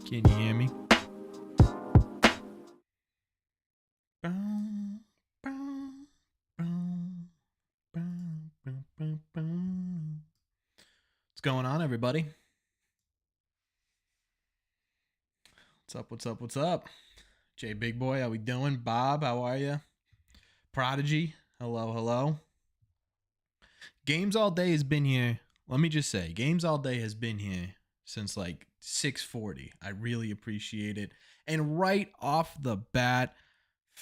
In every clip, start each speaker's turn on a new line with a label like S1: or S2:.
S1: Can you hear me? What's going on, everybody? What's up? What's up? What's up? Jay Big Boy, how we doing? Bob, how are you? Prodigy, hello, hello. Games All Day has been here. Let me just say, Games All Day has been here since like 6:40. I really appreciate it. And right off the bat,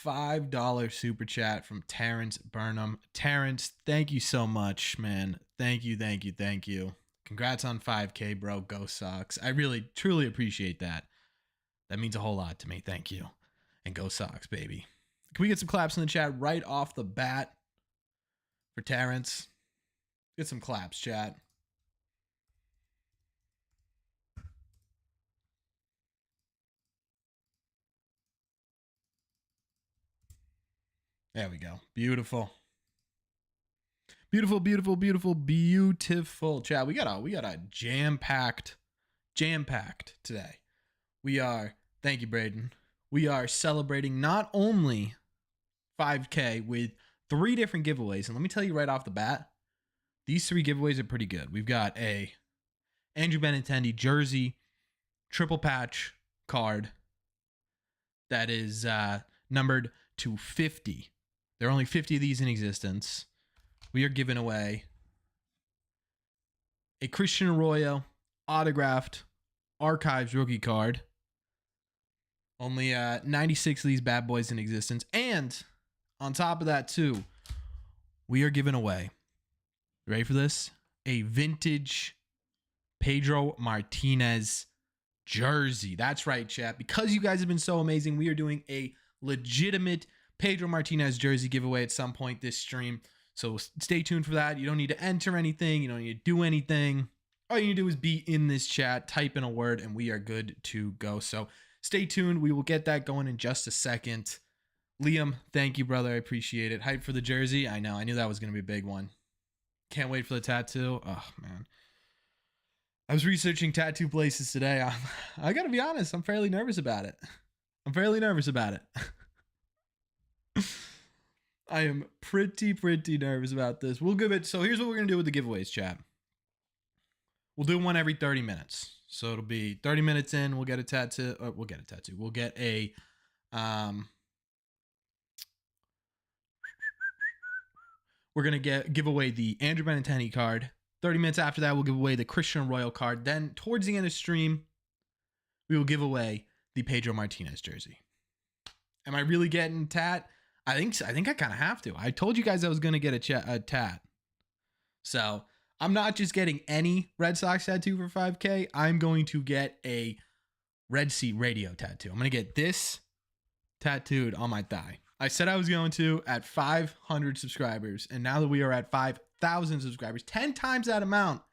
S1: $5 super chat from Terrence Burnham. Terrence, thank you so much, man. Thank you, thank you, thank you. Congrats on 5K, bro. Go Sox. I really, truly appreciate that. That means a whole lot to me. Thank you. And go Sox, baby. Can we get some claps in the chat right off the bat for Terrence? Get some claps, chat. There we go. Beautiful. Beautiful, beautiful, beautiful, beautiful. Chat, we got a jam-packed today. We are, thank you, Braden. We are celebrating not only 5K with 3 different giveaways. And let me tell you right off the bat, these 3 giveaways are pretty good. We've got a Andrew Benintendi jersey triple patch card that is numbered to 50. There are only 50 of these in existence. We are giving away a Christian Arroyo autographed Archives rookie card. Only 96 of these bad boys in existence. And on top of that, too, we are giving away, ready for this? A vintage Pedro Martinez jersey. That's right, chat. Because you guys have been so amazing, we are doing a legitimate Pedro Martinez jersey giveaway at some point this stream. So stay tuned for that. You don't need to enter anything. You don't need to do anything. All you need to do is be in this chat, type in a word, and we are good to go. So stay tuned. We will get that going in just a second. Liam, thank you, brother. I appreciate it. Hype for the jersey. I know. I knew that was going to be a big one. Can't wait for the tattoo. Oh, man. I was researching tattoo places today. I got to be honest. I'm fairly nervous about it. I am pretty nervous about this. We'll give it. So here's what we're going to do with the giveaways, chat. We'll do one every 30 minutes. So it'll be 30 minutes in. We'll get a tattoo. We'll get a, we're going to give away the Andrew Benintendi card. 30 minutes after that, we'll give away the Christian Royal card. Then towards the end of the stream, we will give away the Pedro Martinez jersey. Am I really getting tat? I think I kind of have to. I told you guys I was going to get a tat. So I'm not just getting any Red Sox tattoo for 5K. I'm going to get a Red Sea Radio tattoo. I'm going to get this tattooed on my thigh. I said I was going to at 500 subscribers. And now that we are at 5,000 subscribers, 10 times that amount,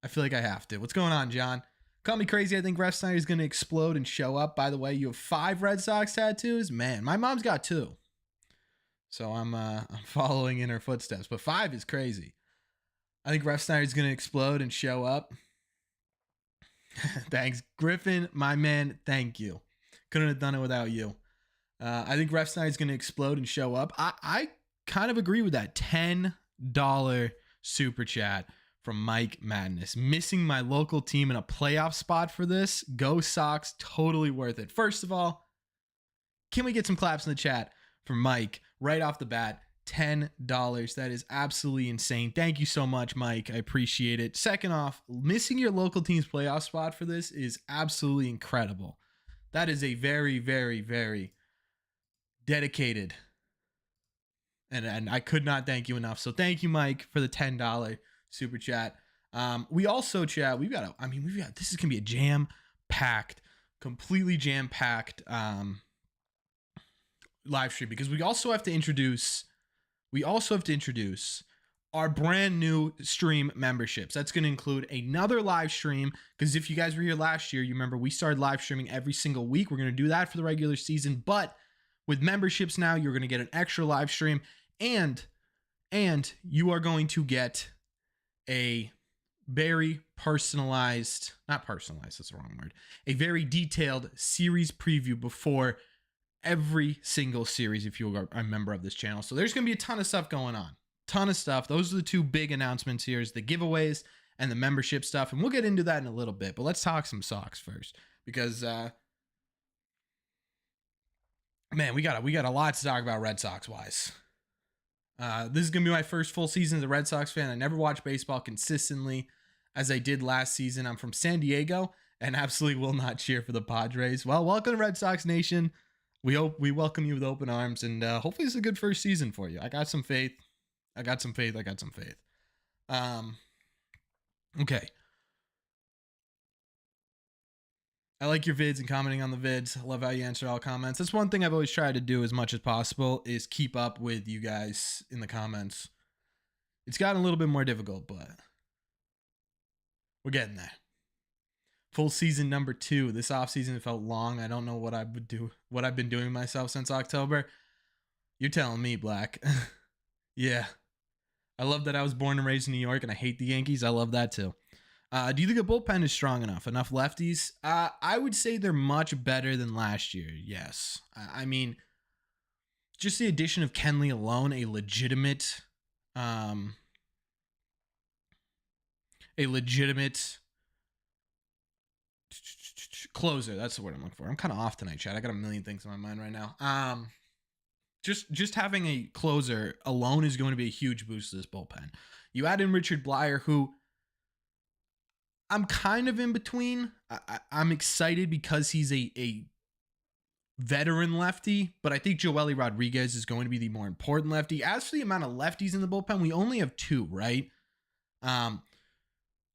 S1: I feel like I have to. What's going on, John? Call me crazy. I think Ref Snyder is going to explode and show up. By the way, you have 5 Red Sox tattoos? Man, my mom's got 2. So I'm following in her footsteps. But 5 is crazy. I think Ref Snyder is going to explode and show up. Thanks, Griffin, my man. Thank you. Couldn't have done it without you. I think Ref Snyder is going to explode and show up. I kind of agree with that. $10 super chat from Mike Madness. Missing my local team in a playoff spot for this. Go Sox. Totally worth it. First of all, can we get some claps in the chat for Mike right off the bat? $10. That is absolutely insane. Thank you so much, Mike. I appreciate it. Second off, missing your local team's playoff spot for this is absolutely incredible. That is a very, very, very dedicated, and I could not thank you enough. So thank you, Mike, for the $10 super chat. We also, chat, we've got this is gonna be a completely jam-packed live stream, because we also have to introduce our brand new stream memberships. That's going to include another live stream, because if you guys were here last year, you remember we started live streaming every single week. We're going to do that for the regular season, but with memberships now, you're going to get an extra live stream, and you are going to get a very personalized, not personalized, that's the wrong word, a very detailed series preview before every single series if you're a member of this channel. So there's going to be a ton of stuff going on. Ton of stuff. Those are the two big announcements here, is the giveaways and the membership stuff. And we'll get into that in a little bit. But let's talk some Sox first. Because man, we got a lot to talk about Red Sox wise. This is going to be my first full season as a Red Sox fan. I never watched baseball consistently as I did last season. I'm from San Diego and absolutely will not cheer for the Padres. Well, welcome to Red Sox Nation. We welcome you with open arms, and hopefully it's a good first season for you. I got some faith. Okay. I like your vids and commenting on the vids. I love how you answer all comments. That's one thing I've always tried to do as much as possible, is keep up with you guys in the comments. It's gotten a little bit more difficult, but we're getting there. Full season number 2. This offseason felt long. I don't know what I've been doing myself since October. You're telling me, Black. Yeah. I love that I was born and raised in New York and I hate the Yankees. I love that too. Do you think the bullpen is strong enough? Enough lefties? I would say they're much better than last year. Yes. I mean, just the addition of Kenley alone, a legitimate closer. That's the word I'm looking for. I'm kind of off tonight, Chad. I got a million things in my mind right now. Just having a closer alone is going to be a huge boost to this bullpen. You add in Richard Blyer, who I'm kind of in between. I'm excited because he's a veteran lefty, but I think Joely Rodriguez is going to be the more important lefty. As for the amount of lefties in the bullpen, we only have 2, right?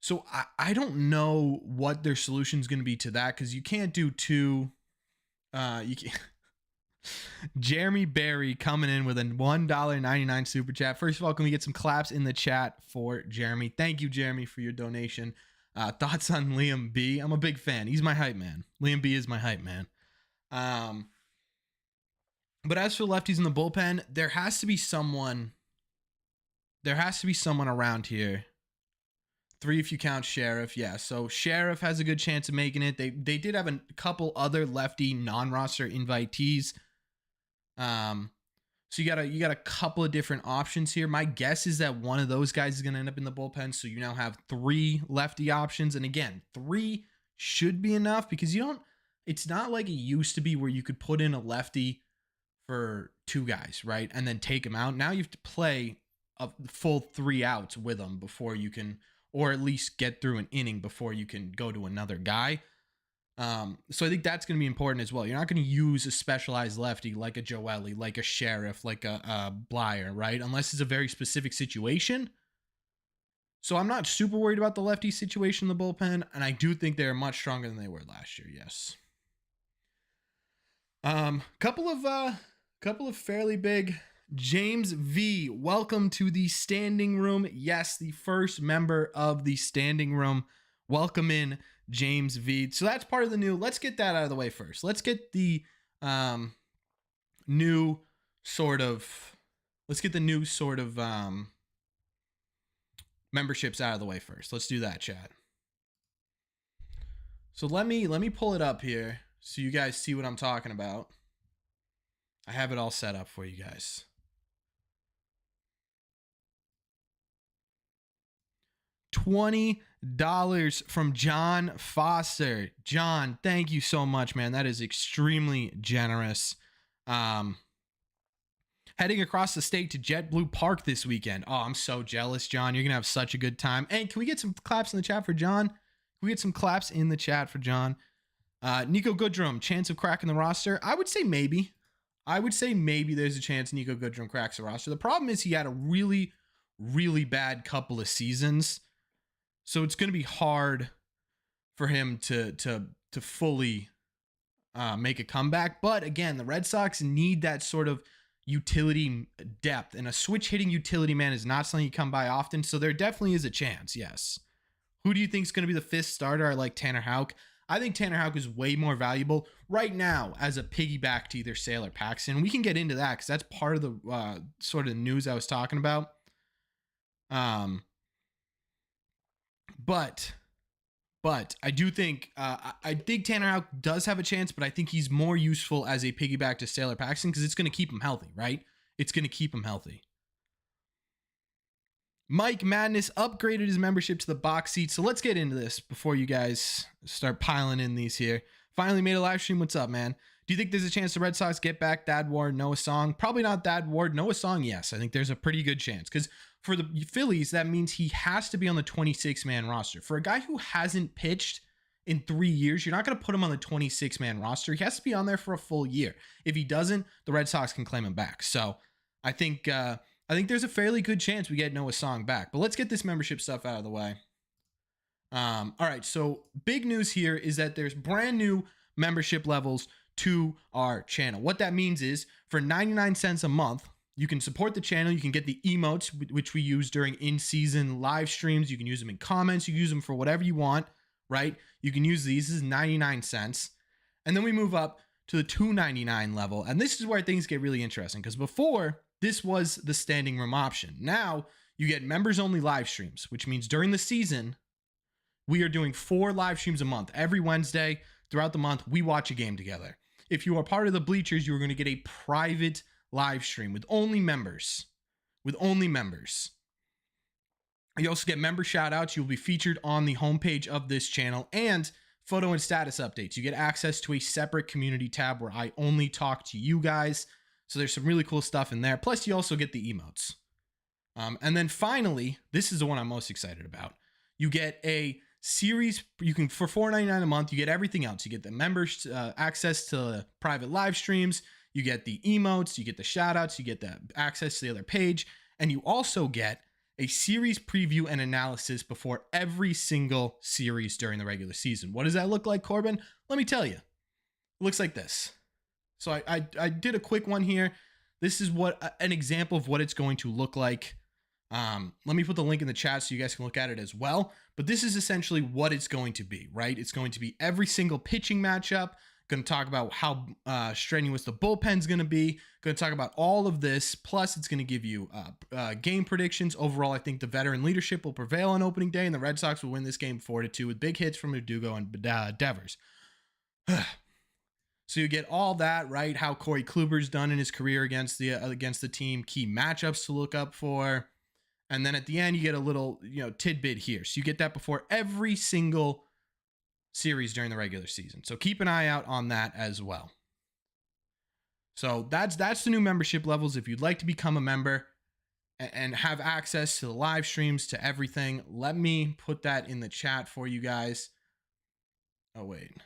S1: So I don't know what their solution is going to be to that, because you can't do 2. You can't. Jeremy Berry coming in with a $1.99 super chat. First of all, can we get some claps in the chat for Jeremy? Thank you, Jeremy, for your donation. Thoughts on Liam B? I'm a big fan. He's my hype man. Liam B is my hype man. But as for lefties in the bullpen, there has to be someone around here. 3 if you count Sheriff. Yeah, so Sheriff has a good chance of making it. They did have a couple other lefty non-roster invitees. So you got a couple of different options here. My guess is that one of those guys is going to end up in the bullpen. So you now have 3 lefty options. And again, 3 should be enough, because it's not like it used to be where you could put in a lefty for 2 guys, right? And then take them out. Now you have to play a full 3 outs with them before you can, or at least get through an inning before you can go to another guy. So I think that's going to be important as well. You're not going to use a specialized lefty like a Joely, like a Sheriff, like a Blyer, right? Unless it's a very specific situation. So I'm not super worried about the lefty situation in the bullpen, and I do think they're much stronger than they were last year. Yes. Couple of fairly big. James V, welcome to the standing room. Yes, the first member of the standing room. Welcome in, James V. So that's part of the new. Let's get that out of the way first. Let's get the new sort of memberships out of the way first. Let's do that, chat. So let me pull it up here so you guys see what I'm talking about. I have it all set up for you guys. $20 from John Foster. John, thank you so much, man. That is extremely generous. Heading across the state to JetBlue Park this weekend. Oh, I'm so jealous, John. You're going to have such a good time. And can we get some claps in the chat for John? Can we get some claps in the chat for John? Nico Goodrum, chance of cracking the roster? I would say maybe. There's a chance Nico Goodrum cracks the roster. The problem is he had a really, really bad couple of seasons. So it's going to be hard for him to fully make a comeback. But again, the Red Sox need that sort of utility depth, and a switch hitting utility man is not something you come by often. So there definitely is a chance. Yes. Who do you think is going to be the 5th starter? I like Tanner Houck. I think Tanner Houck is way more valuable right now as a piggyback to either Sale or Paxton. We can get into that because that's part of the sort of news I was talking about. But I do think I think Tanner Houck does have a chance, but I think he's more useful as a piggyback to Taylor Paxton because it's going to keep him healthy, right? It's going to keep him healthy. Mike Madness upgraded his membership to the box seat. So let's get into this before you guys start piling in these here. Finally made a live stream. What's up, man? Do you think there's a chance the Red Sox get back Thad Ward, Noah Song? Probably not Thad Ward. Noah Song, yes. I think there's a pretty good chance because for the Phillies, that means he has to be on the 26-man roster. For a guy who hasn't pitched in 3 years, you're not going to put him on the 26-man roster. He has to be on there for a full year. If he doesn't, the Red Sox can claim him back. So I think there's a fairly good chance we get Noah Song back. But let's get this membership stuff out of the way. All right, so big news here is that there's brand new membership levels to our channel. What that means is for 99 cents a month, you can support the channel. You can get the emotes, which we use during in-season live streams. You can use them in comments. You can use them for whatever you want, right? You can use these. This is 99 cents. And then we move up to the $2.99 level. And this is where things get really interesting because before, this was the standing room option. Now you get members only live streams, which means during the season, we are doing 4 live streams a month. Every Wednesday throughout the month, we watch a game together. If you are part of the bleachers, you're going to get a private live stream with only members. You also get member shout outs. You'll be featured on the homepage of this channel and photo and status updates. You get access to a separate community tab where I only talk to you guys. So there's some really cool stuff in there. Plus, you also get the emotes. And then finally, this is the one I'm most excited about. You get a series. You can, for $4.99 a month, you get everything else. You get the members access to private live streams. You get the emotes. You get the shout outs. You get the access to the other page. And you also get a series preview and analysis before every single series during the regular season. What does that look like, Corbin? Let me tell you. It looks like this. So I did a quick one here. This is what an example of what it's going to look like. Let me put the link in the chat so you guys can look at it as well. But this is essentially what it's going to be, right? It's going to be every single pitching matchup. Going to talk about how strenuous the bullpen's going to be. Going to talk about all of this. Plus, it's going to give you game predictions. Overall, I think the veteran leadership will prevail on opening day, and the Red Sox will win this game 4-2 with big hits from Verdugo and Devers. So you get all that, right? How Corey Kluber's done in his career against the team, key matchups to look up for. And then at the end, you get a little, tidbit here. So you get that before every single series during the regular season. So keep an eye out on that as well. So that's the new membership levels. If you'd like to become a member and have access to the live streams, to everything, let me put that in the chat for you guys. Oh, wait.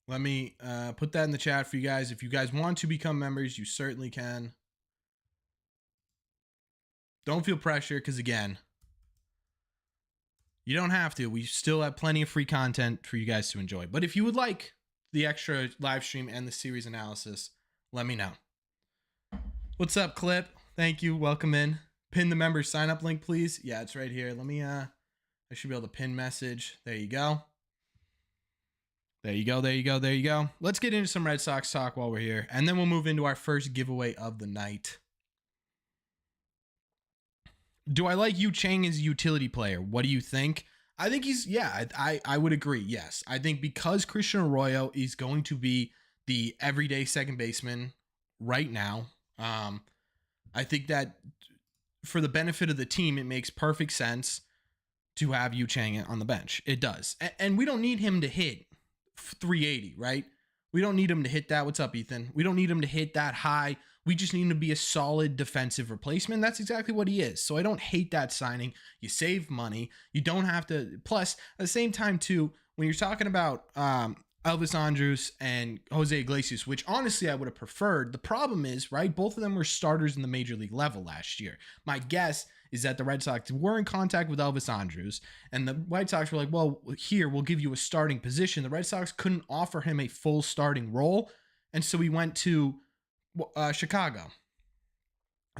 S1: Let me put that in the chat for you guys. If you guys want to become members, you certainly can. Don't feel pressure because, again, you don't have to. We still have plenty of free content for you guys to enjoy. But if you would like the extra live stream and the series analysis, let me know. What's up, Clip? Thank you. Welcome in. Pin the member sign up link, please. Yeah, it's right here. Let me, I should be able to pin message. There you go. There you go. Let's get into some Red Sox talk while we're here. And then we'll move into our first giveaway of the night. Do I like Yu Chang as a utility player? What do you think? I think I would agree. Yes. I think because Christian Arroyo is going to be the everyday second baseman right now, I think that for the benefit of the team, it makes perfect sense to have Yu Chang on the bench. It does. And we don't need him to hit 380, right? We don't need him to hit that. What's up, Ethan? We don't need him to hit that high. We just need him to be a solid defensive replacement. That's exactly what he is. So I don't hate that signing. You save money. You don't have to. Plus, at the same time, too, when you're talking about Elvis Andrus and Jose Iglesias, which honestly I would have preferred. The problem is, right, both of them were starters in the major league level last year. My guess is that the Red Sox were in contact with Elvis Andrus, and the White Sox were like, well, here, we'll give you a starting position. The Red Sox couldn't offer him a full starting role, And so he went to Chicago.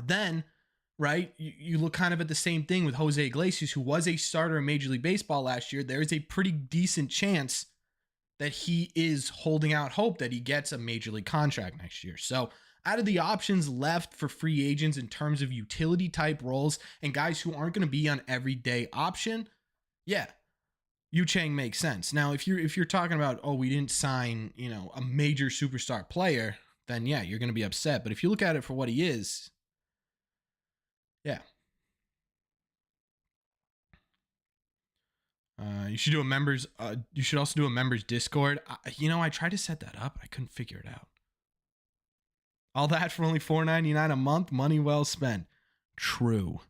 S1: Then, right, you look kind of at the same thing with Jose Iglesias, who was a starter in Major League Baseball last year. There is a pretty decent chance that he is holding out hope that he gets a major league contract next year. So out of the options left for free agents in terms of utility type roles and guys who aren't going to be on everyday option, yeah, Yu Chang makes sense. Now, if you're talking about, oh, we didn't sign, a major superstar player, then yeah, you're going to be upset. But if you look at it for what he is, yeah. You should do a members. You should also do a members Discord. I tried to set that up. I couldn't figure it out. All that for only $4.99 a month. Money well spent. True.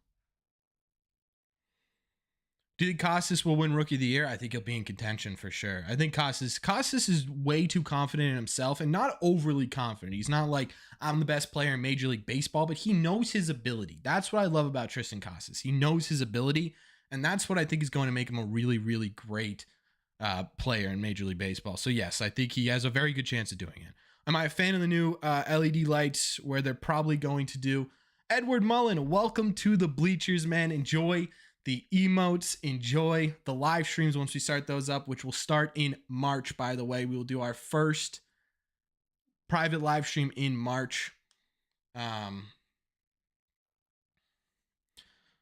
S1: Do you think Costas will win Rookie of the Year? I think he'll be in contention for sure. I think Costas is way too confident in himself and not overly confident. He's not like, I'm the best player in Major League Baseball, but he knows his ability. That's what I love about Tristan Costas. He knows his ability, and that's what I think is going to make him a really, really great player in Major League Baseball. So yes, I think he has a very good chance of doing it. Am I a fan of the new LED lights where they're probably going to do Edward Mullen? Welcome to the bleachers, man. Enjoy the emotes, enjoy the live streams once we start those up, which will start in March, by the way. We will do our first private live stream in March.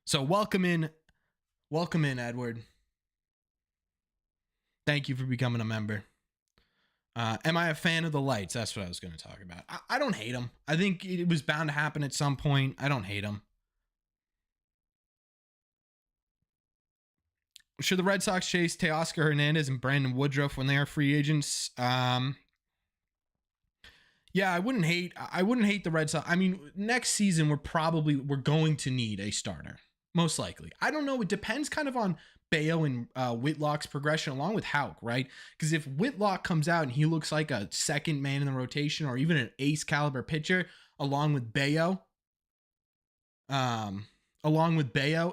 S1: So welcome in, Edward. Thank you for becoming a member. Am I a fan of the lights? That's what I was going to talk about. I don't hate them. I think it was bound to happen at some point. I don't hate them. Should the Red Sox chase Teoscar Hernandez and Brandon Woodruff when they are free agents? Yeah, I wouldn't hate the Red Sox. I mean, next season we're going to need a starter, most likely. I don't know. It depends kind of on Bayo and Whitlock's progression along with Houck, right? Because if Whitlock comes out and he looks like a second man in the rotation or even an ace caliber pitcher along with Bayo,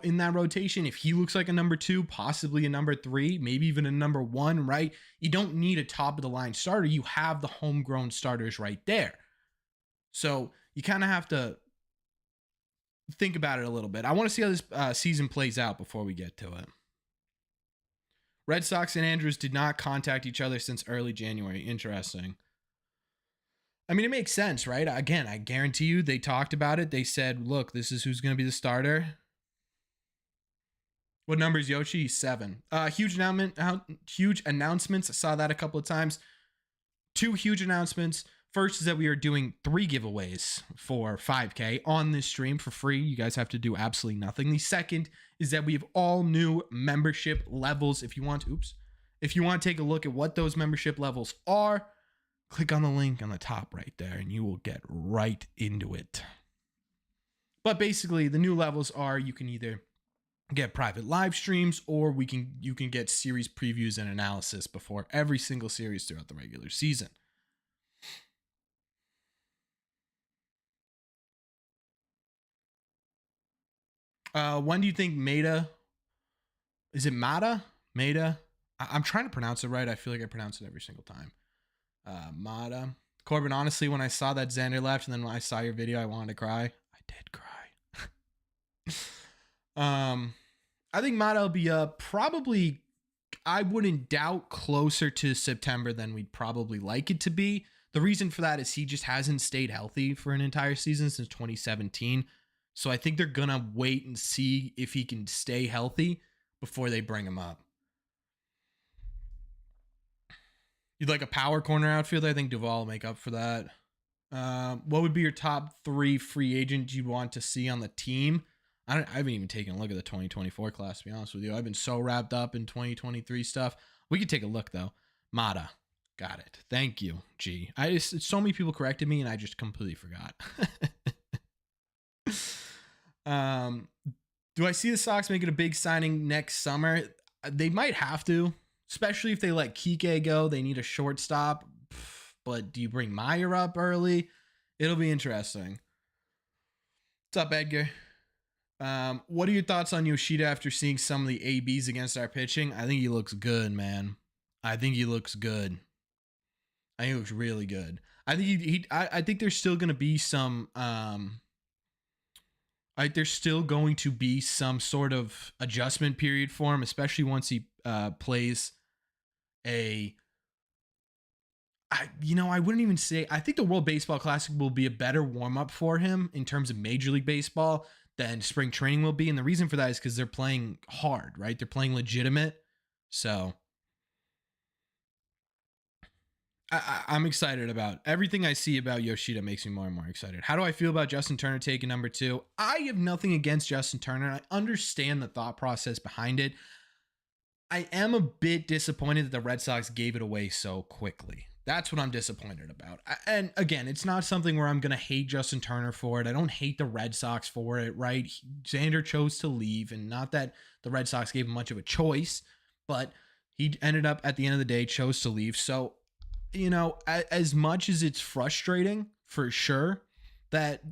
S1: in that rotation, if he looks like a number 2, possibly a number 3, maybe even a number 1, right? You don't need a top of the line starter. You have the homegrown starters right there. So you kind of have to think about it a little bit. I want to see how this season plays out before we get to it. Red Sox and Andrews did not contact each other since early January. Interesting. I mean, it makes sense, right? Again, I guarantee you they talked about it. They said, look, this is who's going to be the starter. What number is Yoshi? He's 7. Huge announcements. I saw that a couple of times. 2 huge announcements. First is that we are doing 3 giveaways for 5K on this stream for free. You guys have to do absolutely nothing. The second is that we have all new membership levels. If you want to take a look at what those membership levels are, click on the link on the top right there and you will get right into it. But basically, the new levels are you can either get private live streams or you can get series previews and analysis before every single series throughout the regular season. When do you think Maeda? Is it Maeda? Maeda? I'm trying to pronounce it right. I feel like I pronounce it every single time. Maeda. Corbin, honestly, when I saw that Xander left and then when I saw your video, I wanted to cry. I did cry. I think Maeda will be probably, I wouldn't doubt, closer to September than we'd probably like it to be. The reason for that is he just hasn't stayed healthy for an entire season since 2017. So I think they're going to wait and see if he can stay healthy before they bring him up. You'd like a power corner outfielder? I think Duvall will make up for that. What would be your top 3 free agents you'd want to see on the team? I haven't even taken a look at the 2024 class, to be honest with you. I've been so wrapped up in 2023 stuff. We could take a look, though. Maeda. Got it. Thank you, G. So many people corrected me, and I just completely forgot. Do I see the Sox making a big signing next summer? They might have to, especially if they let Kike go. They need a shortstop. But do you bring Meyer up early? It'll be interesting. What's up, Edgar? What are your thoughts on Yoshida after seeing some of the ABs against our pitching? I think he looks good, man. I think he looks good. I think he looks really good. I think I think there's still going to be some there's still going to be some sort of adjustment period for him, especially once he plays a. I wouldn't even say. I think the World Baseball Classic will be a better warm up for him in terms of Major League Baseball than spring training will be, and the reason for that is because they're playing hard, right? They're playing legitimate, so I'm excited about everything I see about Yoshida. Makes me more and more excited. How do I feel about Justin Turner taking number 2? I have nothing against Justin Turner. I understand the thought process behind it. I am a bit disappointed that the Red Sox gave it away so quickly. That's what I'm disappointed about. And again, it's not something where I'm going to hate Justin Turner for it. I don't hate the Red Sox for it, right? Xander chose to leave, and not that the Red Sox gave him much of a choice, but he ended up at the end of the day chose to leave. So, as much as it's frustrating for sure that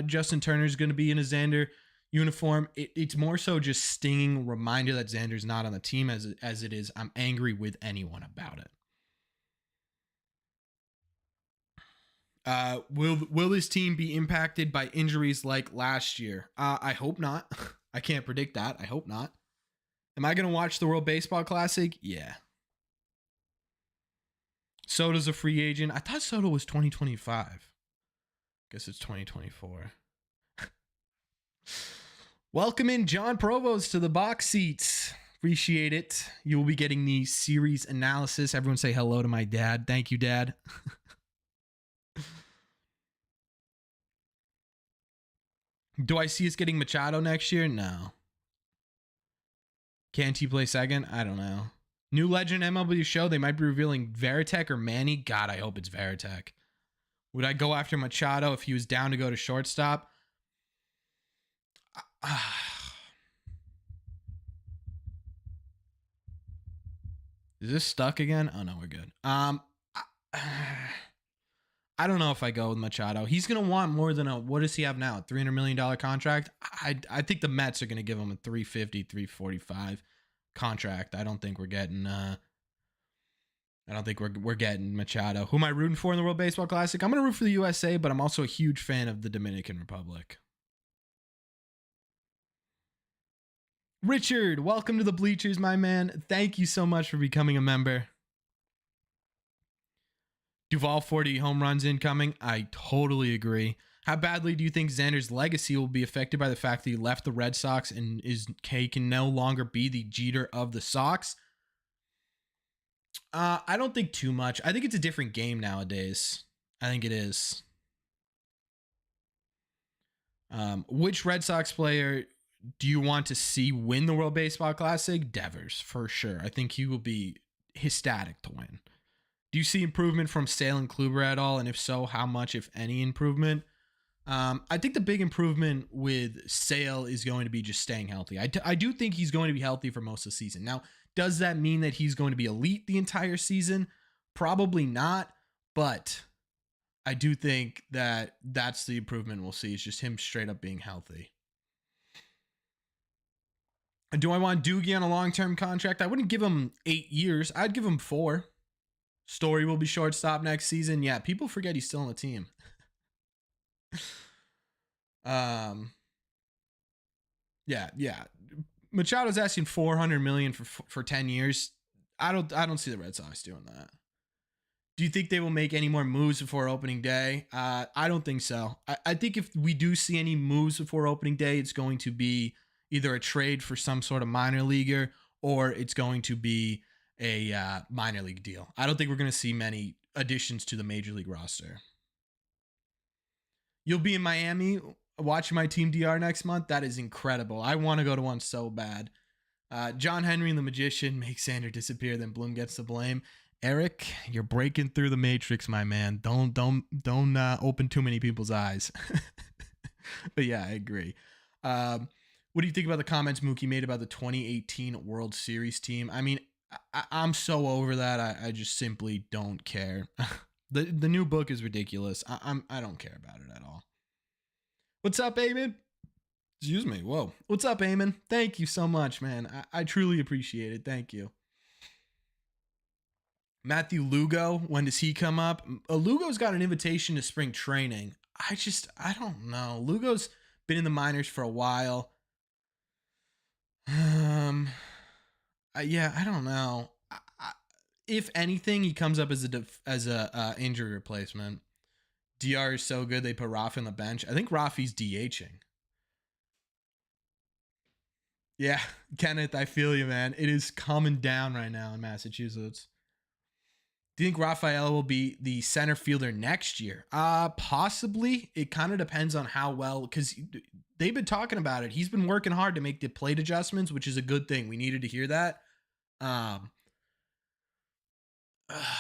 S1: Justin Turner is going to be in a Xander uniform, it's more so just stinging reminder that Xander's not on the team as it is. I'm angry with anyone about it. Will this team be impacted by injuries like last year? I hope not. I can't predict that. I hope not. Am I going to watch the World Baseball Classic? Yeah. Soto's a free agent. I thought Soto was 2025. Guess it's 2024. Welcome in John Provost to the box seats. Appreciate it. You will be getting the series analysis. Everyone say hello to my dad. Thank you, Dad. Do I see us getting Machado next year? No. Can't he play second? I don't know. New legend MLB show. They might be revealing Varitek or Manny. God, I hope it's Varitek. Would I go after Machado if he was down to go to shortstop? Is this stuck again? Oh no, we're good. I don't know if I go with Machado. He's gonna want more than what does he have now? A $300 million contract. I think the Mets are gonna give him a 350, 345 contract. I don't think we're getting. I don't think we're getting Machado. Who am I rooting for in the World Baseball Classic? I'm gonna root for the USA, but I'm also a huge fan of the Dominican Republic. Richard, welcome to the bleachers, my man. Thank you so much for becoming a member. Duvall 40 home runs incoming. I totally agree. How badly do you think Xander's legacy will be affected by the fact that he left the Red Sox and can no longer be the Jeter of the Sox? I don't think too much. I think it's a different game nowadays. I think it is. Which Red Sox player do you want to see win the World Baseball Classic? Devers, for sure. I think he will be ecstatic to win. Do you see improvement from Sale and Kluber at all? And if so, how much, if any, improvement? I think the big improvement with Sale is going to be just staying healthy. I do think he's going to be healthy for most of the season. Now, does that mean that he's going to be elite the entire season? Probably not, but I do think that that's the improvement we'll see. It's just him straight up being healthy. Do I want Doogie on a long-term contract? I wouldn't give him 8 years. I'd give him 4. Story will be shortstop next season. Yeah, people forget he's still on the team. Yeah. Machado's asking $400 million for 10 years. I don't see the Red Sox doing that. Do you think they will make any more moves before opening day? I don't think so. I think if we do see any moves before opening day, it's going to be either a trade for some sort of minor leaguer or it's going to be a minor league deal. I don't think we're going to see many additions to the major league roster. You'll be in Miami watching my team DR next month. That is incredible. I want to go to one so bad. John Henry and the Magician make Xander disappear, then Bloom gets the blame. Eric, you're breaking through the matrix, my man. Don't open too many people's eyes. But yeah, I agree. What do you think about the comments Mookie made about the 2018 World Series team? I mean, I'm so over that. I just simply don't care. The new book is ridiculous. I don't care about it at all. What's up, Eamon? Excuse me. Whoa. What's up, Eamon? Thank you so much, man. I truly appreciate it. Thank you. Matthew Lugo, when does he come up? Lugo's got an invitation to spring training. I don't know. Lugo's been in the minors for a while. Yeah, I don't know. If anything, he comes up as a injury replacement. DR is so good they put Rafi on the bench. I think Rafi's DHing. Yeah, Kenneth, I feel you, man. It is coming down right now in Massachusetts. Do you think Rafael will be the center fielder next year? Possibly. It kind of depends on how well, because they've been talking about it. He's been working hard to make the plate adjustments, which is a good thing. We needed to hear that.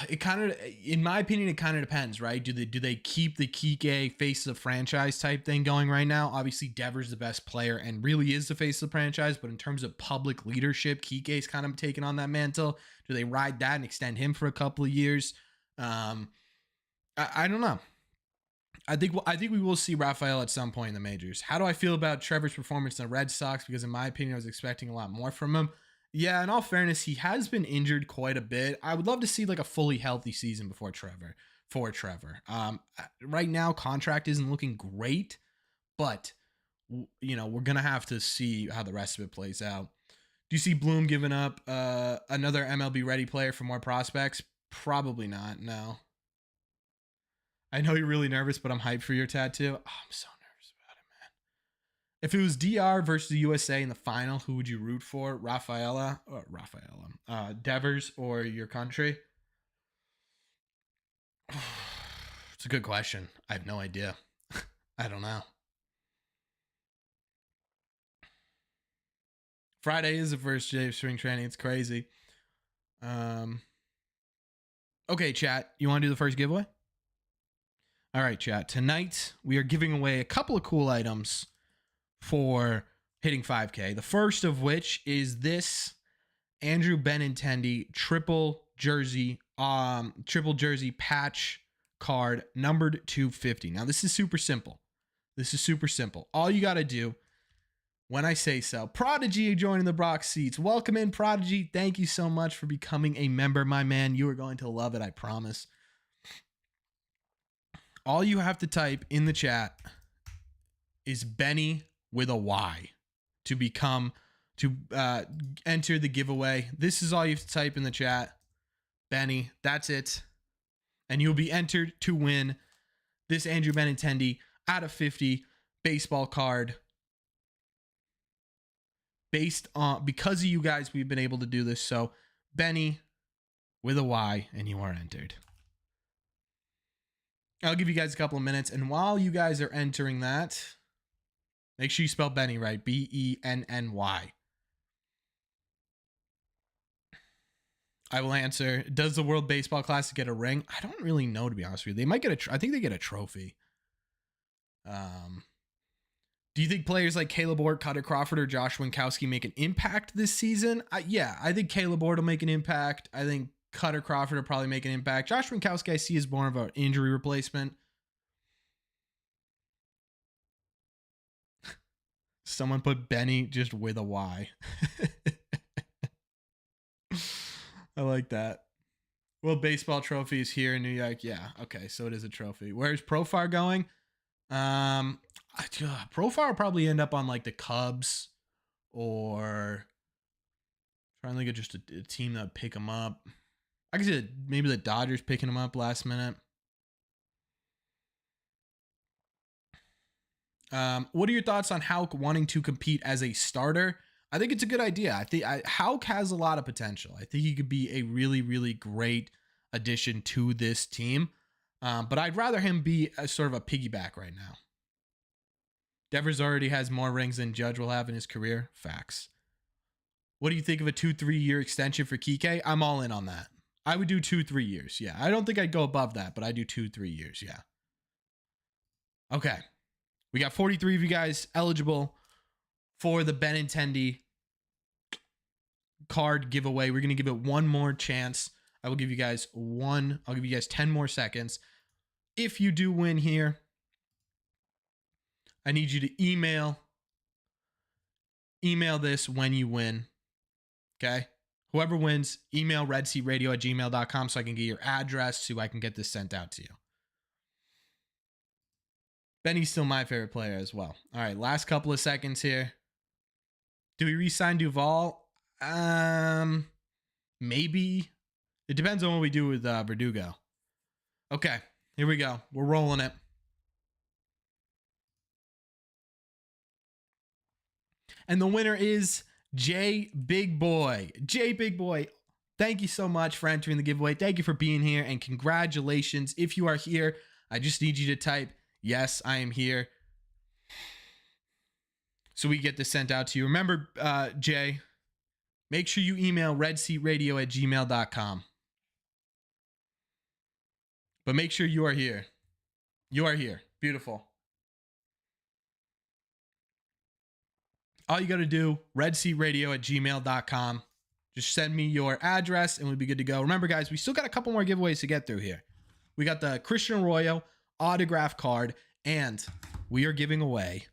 S1: It kind of, in my opinion, it kind of depends, right? Do they keep the Kike face of the franchise type thing going right now? Obviously, Devers the best player and really is the face of the franchise, but in terms of public leadership, Kike's kind of taking on that mantle. Do they ride that and extend him for a couple of years? I don't know. I think we will see Rafael at some point in the majors. How do I feel about Trevor's performance in the Red Sox? Because in my opinion, I was expecting a lot more from him. Yeah, in all fairness, he has been injured quite a bit. I would love to see like a fully healthy season before Trevor. Right now, contract isn't looking great, but we're gonna have to see how the rest of it plays out. Do you see Bloom giving up another MLB ready player for more prospects? Probably not. No. I know you're really nervous, but I'm hyped for your tattoo. Oh, I'm so nervous about it, man. If it was DR versus the USA in the final, who would you root for? Devers or your country? It's a good question. I have no idea. I don't know. Friday is the first day of spring training. It's crazy. Okay, chat. You want to do the first giveaway? All right, chat. Tonight, we are giving away a couple of cool items for hitting 5K. The first of which is this Andrew Benintendi triple jersey patch card numbered 250. Now, this is super simple. All you got to do when I say so. Prodigy joining the box seats. Welcome in, Prodigy. Thank you so much for becoming a member, my man. You are going to love it, I promise. All you have to type in the chat is Benny with a Y to enter the giveaway. This is all you have to type in the chat. Benny, that's it. And you'll be entered to win this Andrew Benintendi out of 50 baseball card. Because of you guys, we've been able to do this. So Benny with a Y, and you are entered. I'll give you guys a couple of minutes. And while you guys are entering that, make sure you spell Benny right. Benny. I will answer. Does the World Baseball Classic get a ring? I don't really know, to be honest with you. They might get I think they get a trophy. Do you think players like Caleb Ort, Cutter Crawford, or Josh Winkowski make an impact this season? Yeah, I think Caleb Ort will make an impact. I think Cutter Crawford will probably make an impact. Josh Winkowski, I see as more of an injury replacement. Someone put Benny just with a Y. I like that. Well, baseball trophy is here in New York. Yeah, okay, so it is a trophy. Where's Profar going? Profar will probably end up on like the Cubs or trying to think of just a team that would pick him up. I could see maybe the Dodgers picking him up last minute. What are your thoughts on Houck wanting to compete as a starter? I think it's a good idea. I think Houck has a lot of potential. I think he could be a really, really great addition to this team. But I'd rather him be a sort of a piggyback right now. Devers already has more rings than Judge will have in his career. Facts. What do you think of a 2-3 year extension for Kike? I'm all in on that. I would do 2-3 years. Yeah. I don't think I'd go above that, but I do 2-3 years. Yeah. Okay. We got 43 of you guys eligible for the Benintendi card giveaway. We're going to give it one more chance. I'll give you guys 10 more seconds. If you do win here, I need you to email this when you win. Okay? Whoever wins, email redseatradio@gmail.com so I can get your address so I can get this sent out to you. Benny's still my favorite player as well. All right, last couple of seconds here. Do we re-sign Duvall? Maybe. It depends on what we do with Verdugo. Okay, here we go. We're rolling it. And the winner is Jay Big Boy. Jay Big Boy, thank you so much for entering the giveaway. Thank you for being here, and congratulations. If you are here, I just need you to type, yes, I am here, so we get this sent out to you. Remember, Jay, make sure you email redseatradio@gmail.com. But make sure you are here. You are here. Beautiful. All you got to do, redseatradio@gmail.com. Just send me your address and we'll be good to go. Remember, guys, we still got a couple more giveaways to get through here. We got the Christian Arroyo autograph card, and we are giving away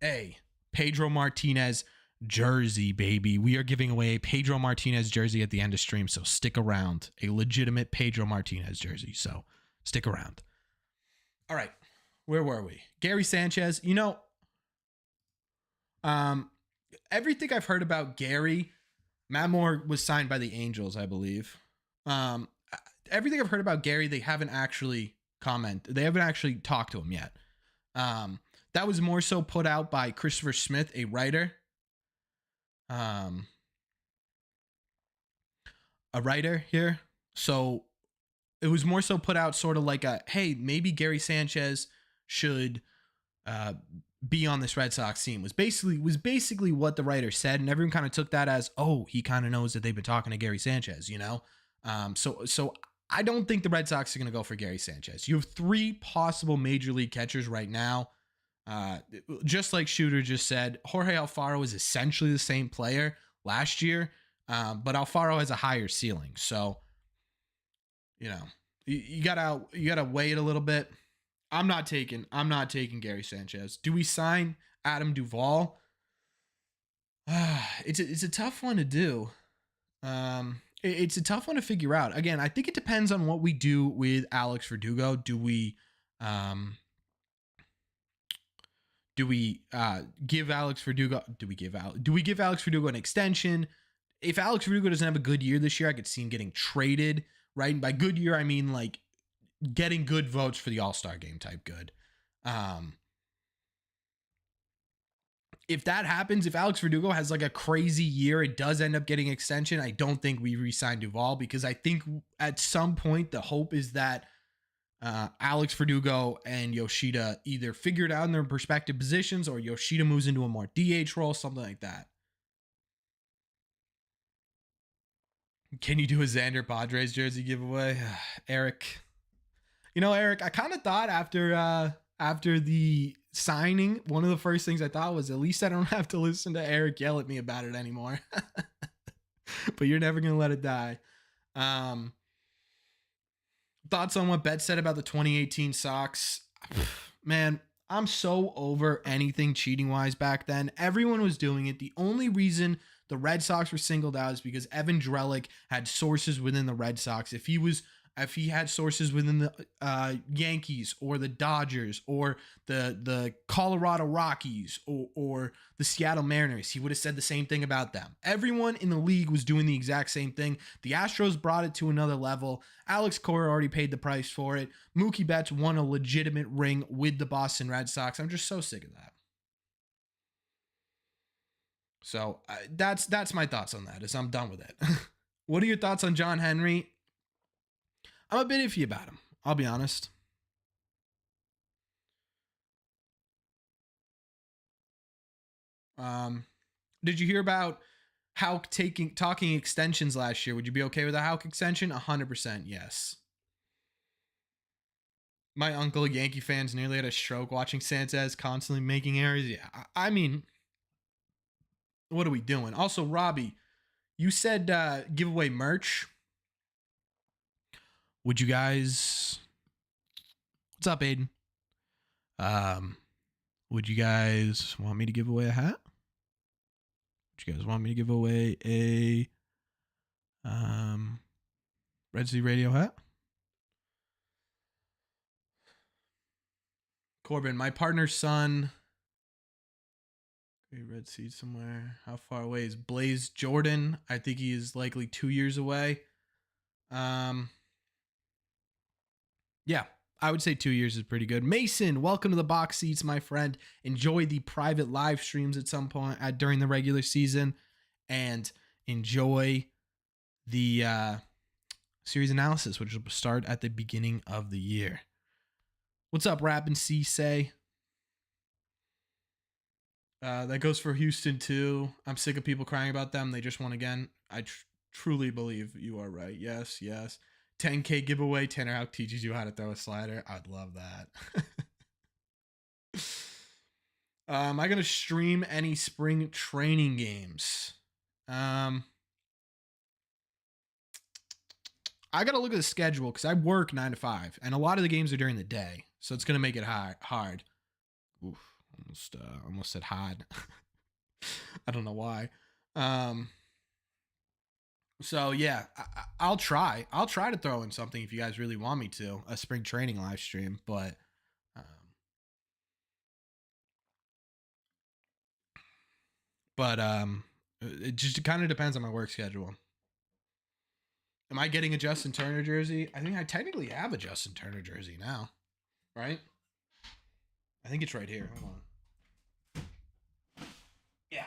S1: a Pedro Martinez jersey, baby. We are giving away a Pedro Martinez jersey at the end of stream, so stick around. A legitimate Pedro Martinez jersey, so stick around. All right, where were we? Gary Sanchez. You know, everything I've heard about Gary, Matt Moore was signed by the Angels, I believe. Everything I've heard about Gary, they haven't actually talked to him yet. That was more so put out by Christopher Smith, a writer. A writer here. So it was more so put out sort of like a, hey, maybe Gary Sanchez should be on this Red Sox team. Was basically what the writer said, and everyone kind of took that as, oh, he kind of knows that they've been talking to Gary Sanchez, you know? So I don't think the Red Sox are going to go for Gary Sanchez. You have 3 possible major league catchers right now. Just like Shooter just said, Jorge Alfaro is essentially the same player last year, but Alfaro has a higher ceiling. So, you know, you gotta weigh it a little bit. I'm not taking Gary Sanchez. Do we sign Adam Duvall? It's a tough one to do. It's a tough one to figure out. Again, I think it depends on what we do with Alex Verdugo. Do we give Alex Verdugo? Do we give Alex Verdugo an extension? If Alex Verdugo doesn't have a good year this year, I could see him getting traded. Right, and by good year, I mean like getting good votes for the All-Star game type good. If that happens, if Alex Verdugo has like a crazy year, it does end up getting extension. I don't think we re-sign Duvall, because I think at some point the hope is that Alex Verdugo and Yoshida either figure it out in their respective positions, or Yoshida moves into a more DH role, something like that. Can you do a Xander Padres jersey giveaway? Eric. You know, Eric, I kind of thought after the signing, one of the first things I thought was, at least I don't have to listen to Eric yell at me about it anymore. But you're never going to let it die. Thoughts on what Bet said about the 2018 Sox? Man, I'm so over anything cheating wise back then. Everyone was doing it. The only reason the Red Sox were singled out is because Evan Drellick had sources within the Red Sox. If he had sources within the Yankees or the Dodgers or the Colorado Rockies or the Seattle Mariners, he would have said the same thing about them. Everyone in the league was doing the exact same thing. The Astros brought it to another level. Alex Cora already paid the price for it. Mookie Betts won a legitimate ring with the Boston Red Sox. I'm just so sick of that. So that's my thoughts on that, is I'm done with it. What are your thoughts on John Henry? I'm a bit iffy about him, I'll be honest. Did you hear about Houck talking extensions last year? Would you be okay with a Houck extension? 100% yes. My uncle, Yankee fans, nearly had a stroke watching Sanchez constantly making errors. Yeah, I mean, what are we doing? Also, Robbie, you said give away merch. Would you guys... What's up, Aiden? Would you guys want me to give away a hat? Would you guys want me to give away a Red Sea Radio hat. Corbin, my partner's son. Red Sea somewhere. How far away is Blaze Jordan? I think he is likely 2 years away. Yeah, I would say 2 years is pretty good. Mason, welcome to the box seats, my friend. Enjoy the private live streams at some point during the regular season, and enjoy the series analysis, which will start at the beginning of the year. What's up, Rap and C say? That goes for Houston too. I'm sick of people crying about them. They just won again. I truly believe you are right. Yes, yes. 10K giveaway. Tanner Houck teaches you how to throw a slider. I'd love that. Am I gonna stream any spring training games? I gotta look at the schedule because I work 9 to 5, and a lot of the games are during the day, so it's gonna make it hard. Oof, almost said hard. I don't know why. So yeah, I'll try. I'll try to throw in something if you guys really want me to, a spring training live stream, but it just kind of depends on my work schedule. Am I getting a Justin Turner jersey? I think I technically have a Justin Turner jersey now, right? I think it's right here. Hold on. Yeah.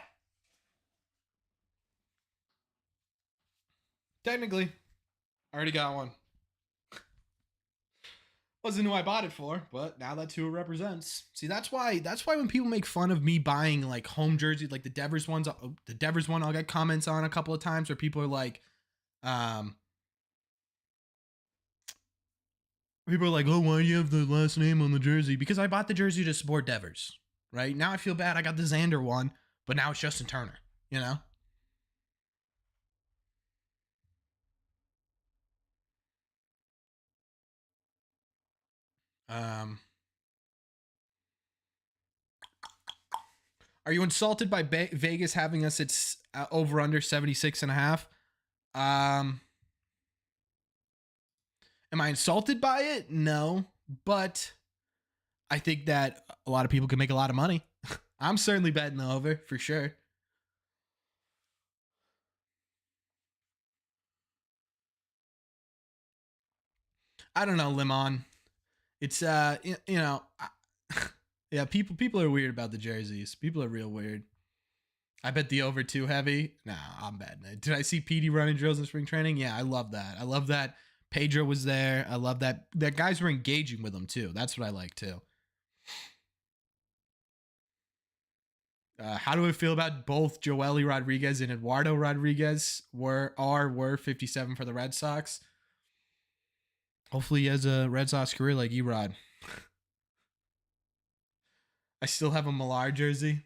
S1: Technically, I already got one. Wasn't who I bought it for, but now that's who it represents. See, that's why when people make fun of me buying like home jerseys, like the Devers ones, the Devers one, I'll get comments on a couple of times where people are like, oh, why do you have the last name on the jersey? Because I bought the jersey to support Devers, right? Now I feel bad. I got the Xander one, but now it's Justin Turner, you know? Are you insulted by Vegas having us at over under 76.5? Am I insulted by it? No, but I think that a lot of people can make a lot of money. I'm certainly betting the over for sure. I don't know, Limon. It's yeah, people are weird about the jerseys. People are real weird. I bet the over too heavy. Nah, I'm betting it. Did I see PD running drills in spring training? Yeah, I love that. I love that Pedro was there. I love that guys were engaging with him too. That's what I like too. How do I feel about both Joely Rodriguez and Eduardo Rodriguez were 57 for the Red Sox? Hopefully he has a Red Sox career like Erod. I still have a Millar jersey.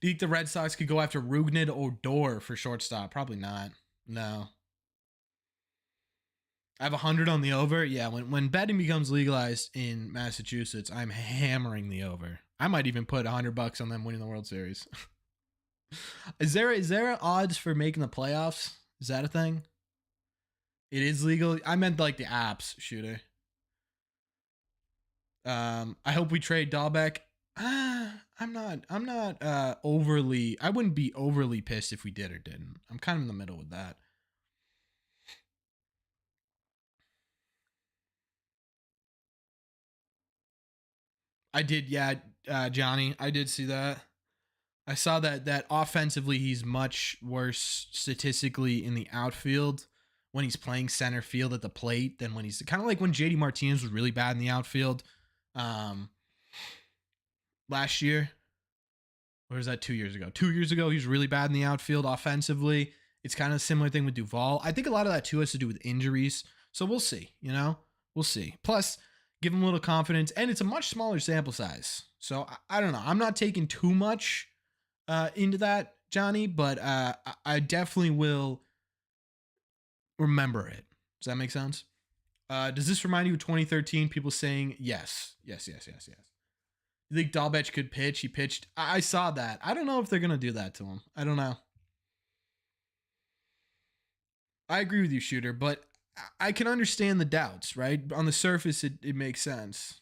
S1: Do you think the Red Sox could go after Rugned or Dorr for shortstop? Probably not. No. I have 100 on the over. Yeah, when betting becomes legalized in Massachusetts, I'm hammering the over. I might even put $100 on them winning the World Series. Is there odds for making the playoffs? Is that a thing? It is legal. I meant like the apps, shooter. I hope we trade Dalbec. I'm not overly. I wouldn't be overly pissed if we did or didn't. I'm kind of in the middle with that. I did, yeah, Johnny. I did see that. I saw that offensively he's much worse statistically in the outfield when he's playing center field at the plate than when he's kind of like when JD Martinez was really bad in the outfield last year. Or was that 2 years ago? 2 years ago, he was really bad in the outfield offensively. It's kind of a similar thing with Duvall. I think a lot of that too has to do with injuries. So we'll see, we'll see. Plus, give him a little confidence, and it's a much smaller sample size. So I don't know. I'm not taking too much into that, Johnny, but I definitely will remember it. Does that make sense? Does this remind you of 2013? People saying yes. You think Dalbec could pitch? He pitched. I saw that. I don't know if they're going to do that to him. I don't know. I agree with you, Shooter, but I can understand the doubts, right? On the surface, it makes sense.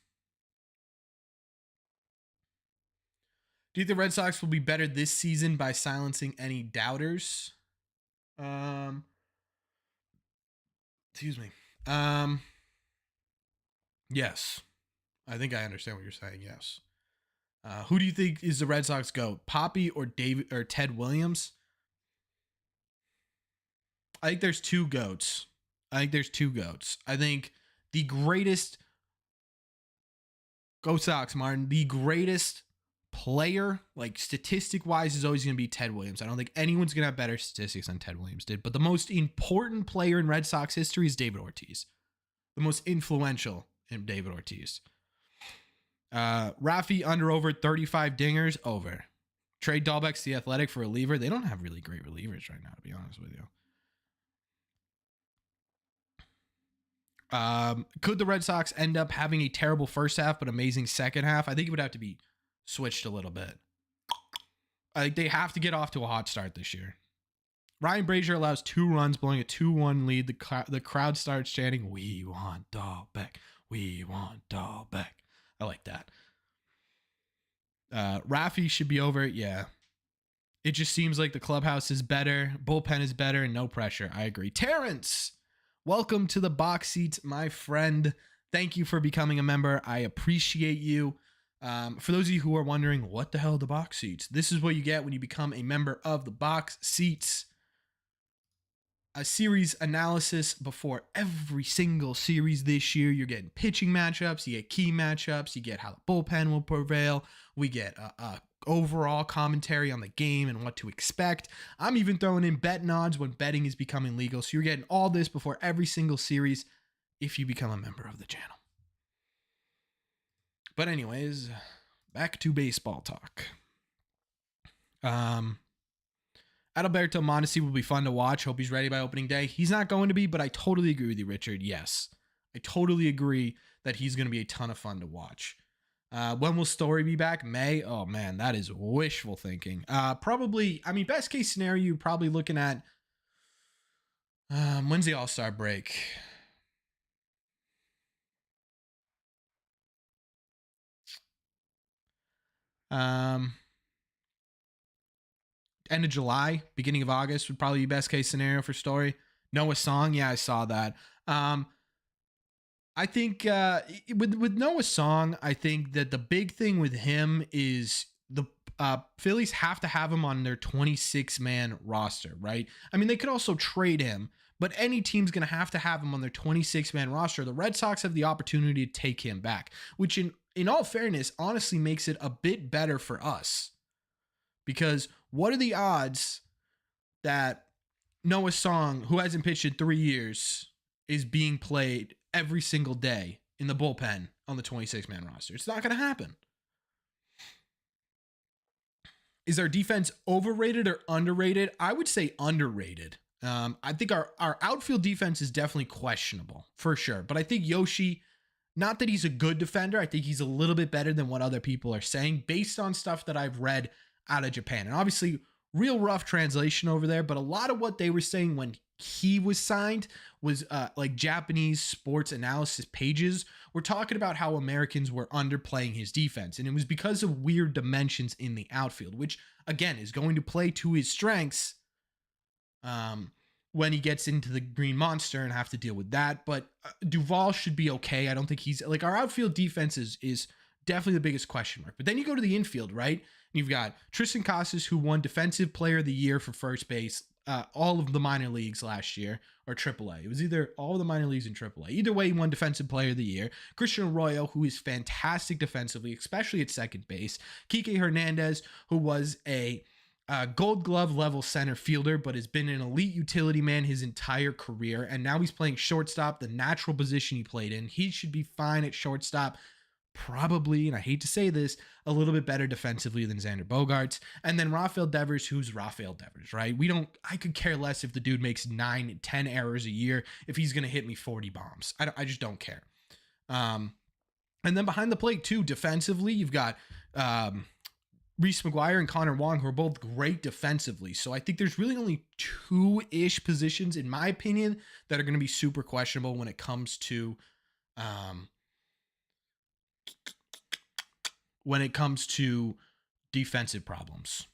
S1: Do you think the Red Sox will be better this season by silencing any doubters? Um, excuse me. Um, yes. I think I understand what you're saying. Yes. Who do you think is the Red Sox GOAT? Poppy or David or Ted Williams? I think there's two goats. I think the greatest Go Sox, Martin. The greatest player, like statistic wise, is always going to be Ted Williams. I don't think anyone's going to have better statistics than Ted Williams did. But the most important player in Red Sox history is David Ortiz. The most influential in David Ortiz. Rafi under over 35 dingers over. Trade Dalbec the Athletic for a reliever. They don't have really great relievers right now, to be honest with you. Could the Red Sox end up having a terrible first half but amazing second half? I think it would have to be switched a little bit. I think they have to get off to a hot start this year. Ryan Brazier allows 2 runs, blowing a 2-1 lead. The crowd starts chanting, "We want Dalbec. We want Dalbec." I like that. Rafi should be over it. Yeah. It just seems like the clubhouse is better, bullpen is better, and no pressure. I agree. Terrence, welcome to the box seats, my friend. Thank you for becoming a member. I appreciate you. For those of you who are wondering, what the hell are the box seats? This is what you get when you become a member of the box seats. A series analysis before every single series this year. You're getting pitching matchups, you get key matchups, you get how the bullpen will prevail. We get overall commentary on the game and what to expect. I'm even throwing in betting odds when betting is becoming legal. So you're getting all this before every single series if you become a member of the channel. But anyways, back to baseball talk. Adalberto Mondesi will be fun to watch. Hope he's ready by opening day. He's not going to be, but I totally agree with you, Richard. Yes, I totally agree that he's going to be a ton of fun to watch. When will Story be back? May? Oh, man, that is wishful thinking. Probably, I mean, best case scenario, you're probably looking at when's the All-Star break? End of July, beginning of August would probably be best case scenario for Story. Noah Song, yeah, I saw that. I think with Noah Song, I think that the big thing with him is the Phillies have to have him on their 26-man roster, right? I mean, they could also trade him, but any team's going to have him on their 26-man roster. The Red Sox have the opportunity to take him back, which in all fairness, honestly makes it a bit better for us. Because what are the odds that Noah Song, who hasn't pitched in 3 years, is being played every single day in the bullpen on the 26-man roster? It's not going to happen. Is our defense overrated or underrated? I would say underrated. I think our outfield defense is definitely questionable, for sure. But I think Yoshi, not that he's a good defender, I think he's a little bit better than what other people are saying based on stuff that I've read out of Japan. And obviously, real rough translation over there, but a lot of what they were saying when he was signed was like Japanese sports analysis pages were talking about how Americans were underplaying his defense. And it was because of weird dimensions in the outfield, which again is going to play to his strengths when he gets into the Green Monster and have to deal with that. But Duvall should be okay. I don't think he's like, our outfield defense is definitely the biggest question mark. But then you go to the infield, right? You've got Tristan Casas, who won Defensive Player of the Year for first base, all of the minor leagues last year, or AAA. It was either all of the minor leagues and AAA. Either way, he won Defensive Player of the Year. Christian Arroyo, who is fantastic defensively, especially at second base. Kike Hernandez, who was a Gold Glove level center fielder, but has been an elite utility man his entire career. And now he's playing shortstop, the natural position he played in. He should be fine at shortstop. Probably, and I hate to say this, a little bit better defensively than Xander Bogaerts. And then Rafael Devers, who's Rafael Devers, right? I could care less if the dude makes 9, 10 errors a year if he's going to hit me 40 bombs. I just don't care. And then behind the plate too, defensively, you've got Reese McGuire and Connor Wong, who are both great defensively. So I think there's really only two-ish positions, in my opinion, that are going to be super questionable when it comes to defensive problems.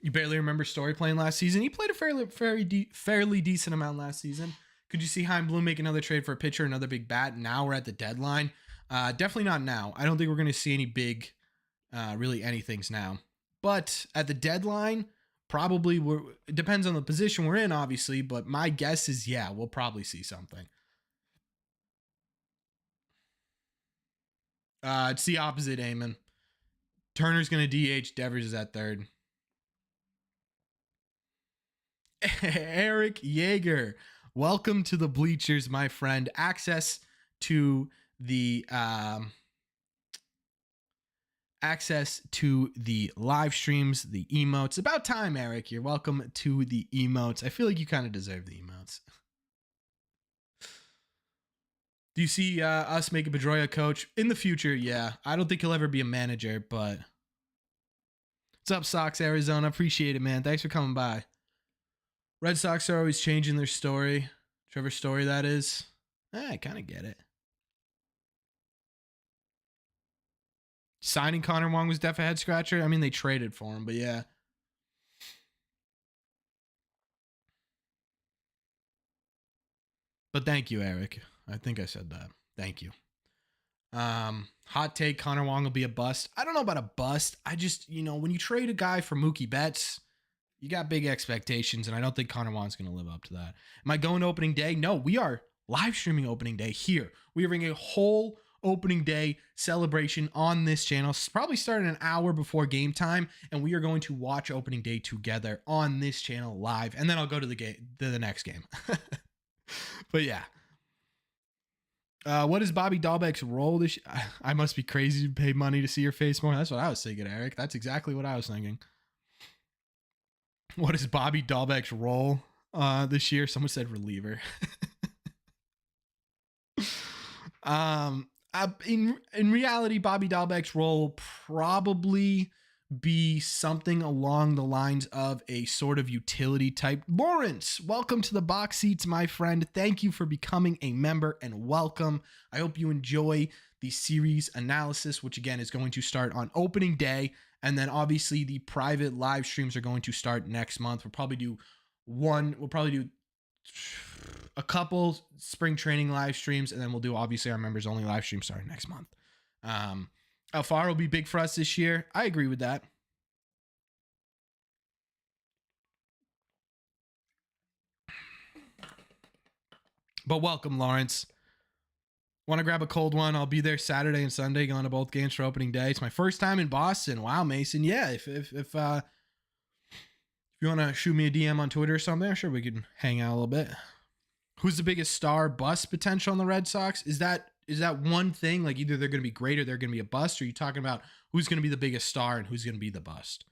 S1: You barely remember Story playing last season. He played a fairly decent amount last season. Could you see Chaim Bloom make another trade for a pitcher, another big bat? Now we're at the deadline. Definitely not now. I don't think we're going to see any big, really anythings now. But at the deadline, probably it depends on the position we're in, obviously. But my guess is, yeah, we'll probably see something. It's the opposite, Eamon. Turner's going to DH. Devers is at third. Eric Yeager, welcome to the bleachers, my friend. Access to the live streams, the emotes. About time, Eric. You're welcome to the emotes. I feel like you kind of deserve the emotes. Do you see us make a Pedroia coach in the future? Yeah, I don't think he'll ever be a manager, but what's up, Sox Arizona? Appreciate it, man. Thanks for coming by. Red Sox are always changing their story. Trevor Story, that is. I kind of get it. Signing Connor Wong was definitely a head scratcher. I mean, they traded for him, but yeah. But thank you, Eric. I think I said that. Thank you. Hot take, Connor Wong will be a bust. I don't know about a bust. I just, when you trade a guy for Mookie Betts, you got big expectations, and I don't think Connor Wong's going to live up to that. Am I going to opening day? No, we are live streaming opening day here. We are having a whole opening day celebration on this channel, probably starting an hour before game time, and we are going to watch opening day together on this channel live, and then I'll go to the next game. But yeah. What is Bobby Dalbec's role this year? I must be crazy to pay money to see your face more. That's what I was thinking, Eric. That's exactly what I was thinking. What is Bobby Dalbec's role this year? Someone said reliever. In reality, Bobby Dalbec's role will probably be something along the lines of a sort of utility type. Lawrence, welcome to the box seats, my friend. Thank you for becoming a member and welcome. I hope you enjoy the series analysis, which again is going to start on opening day. And then obviously the private live streams are going to start next month. We'll probably do a couple spring training live streams, and then we'll do obviously our members only live stream starting next month. Alfaro will be big for us this year. I agree with that. But welcome, Lawrence. Want to grab a cold one? I'll be there Saturday and Sunday, going to both games for opening day. It's my first time in Boston. Wow, Mason. Yeah, if you want to shoot me a DM on Twitter or something, I'm sure we can hang out a little bit. Who's the biggest star bust potential on the Red Sox? Is that one thing? Like either they're going to be great or they're going to be a bust? Or are you talking about who's going to be the biggest star and who's going to be the bust?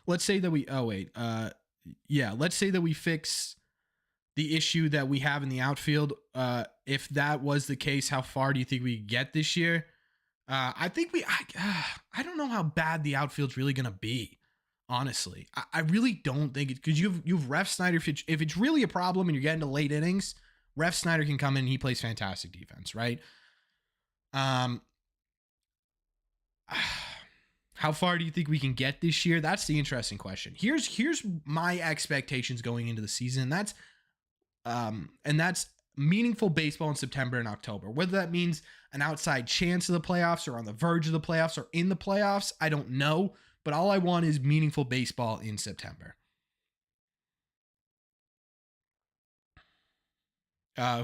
S1: Let's say that let's say that we fix the issue that we have in the outfield. If that was the case, how far do you think we get this year? I think I don't know how bad the outfield's really going to be. Honestly, I really don't think it, because you've Ref Snyder. If it's really a problem and you're getting to late innings, Ref Snyder can come in and he plays fantastic defense, right? How far do you think we can get this year? That's the interesting question. Here's my expectations going into the season. And that's meaningful baseball in September and October. Whether that means an outside chance of the playoffs or on the verge of the playoffs or in the playoffs, I don't know. But all I want is meaningful baseball in September.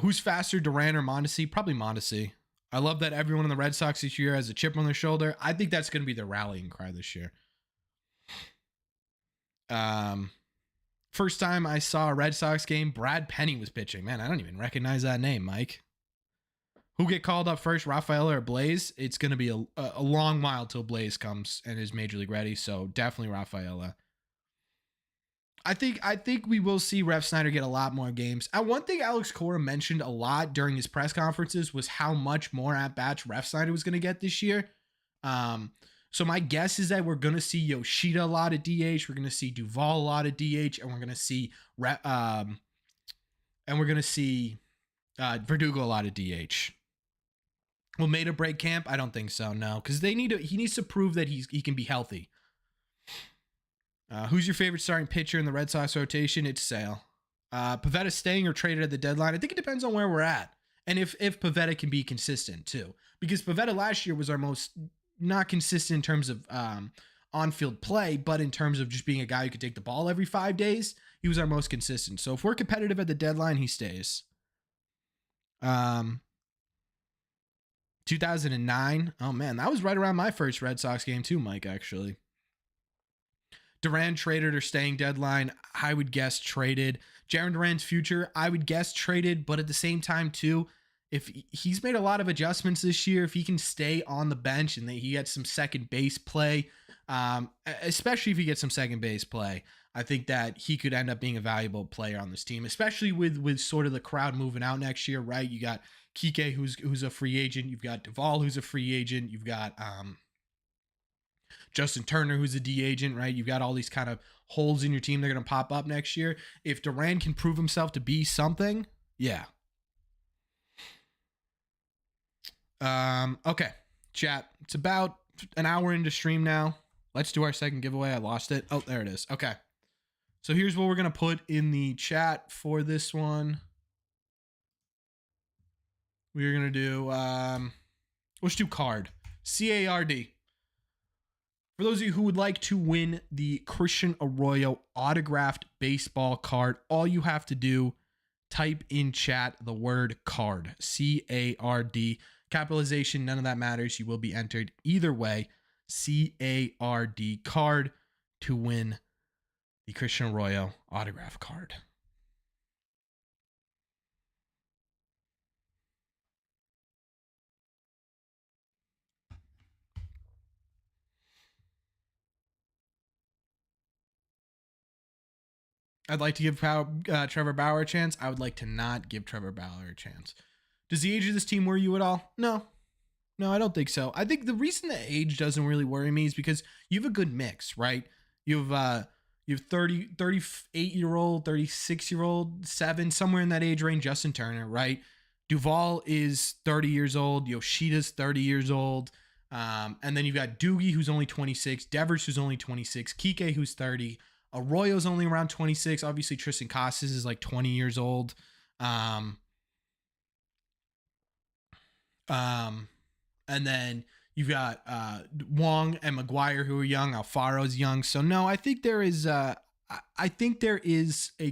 S1: Who's faster, Duran or Mondesi? Probably Mondesi. I love that everyone in the Red Sox this year has a chip on their shoulder. I think that's going to be their rallying cry this year. First time I saw a Red Sox game, Brad Penny was pitching. Man, I don't even recognize that name, Mike. Who get called up first, Rafaela or Blaze? It's going to be a long while till Blaze comes and is major league ready, so definitely Rafaela. I think we will see Ref Snyder get a lot more games. One thing Alex Cora mentioned a lot during his press conferences was how much more at bats Ref Snyder was going to get this year. Um, so my guess is that we're going to see Yoshida a lot at DH. We're going to see Duvall a lot at DH, and we're going to see Verdugo a lot at DH. Will Maeda break camp? I don't think so. No, because he needs to prove that he can be healthy. Who's your favorite starting pitcher in the Red Sox rotation? It's Sale. Pavetta staying or traded at the deadline? I think it depends on where we're at. And if Pavetta can be consistent too. Because Pavetta last year was our most not consistent in terms of on-field play, but in terms of just being a guy who could take the ball every 5 days, he was our most consistent. So if we're competitive at the deadline, he stays. 2009. Oh man, that was right around my first Red Sox game too, Mike, actually. Duran traded or staying deadline? I would guess traded. Jarren Duran's future? I would guess traded, but at the same time too, if he's made a lot of adjustments this year, if he can stay on the bench and he gets some second base play, especially if he gets some second base play, I think that he could end up being a valuable player on this team, especially with sort of the crowd moving out next year, right? You got Kike, who's a free agent. You've got Duvall, who's a free agent. You've got Justin Turner, who's a D agent, right? You've got all these kind of holes in your team that are going to pop up next year. If Duran can prove himself to be something, yeah. Okay, chat. It's about an hour into stream now. Let's do our second giveaway. I lost it. Oh, there it is. Okay. So here's what we're going to put in the chat for this one. We're going to do, let's do card. C-A-R-D. For those of you who would like to win the Christian Arroyo autographed baseball card, all you have to do, type in chat the word card, C-A-R-D. Capitalization, none of that matters. You will be entered either way. C-A-R-D card to win the Christian Arroyo autograph card. I'd like to give Trevor Bauer a chance. I would like to not give Trevor Bauer a chance. Does the age of this team worry you at all? No, I don't think so. I think the reason that age doesn't really worry me is because you have a good mix, right? You have 38-year-old, 36-year-old, 7, somewhere in that age range, Justin Turner, right? Duvall is 30 years old. Yoshida's 30 years old. And then you've got Doogie, who's only 26. Devers, who's only 26. Kike, who's 30. Arroyo's only around 26. Obviously, Tristan Casas is like 20 years old. And then you've got Wong and McGuire, who are young. Alfaro's young. So no, I think there is a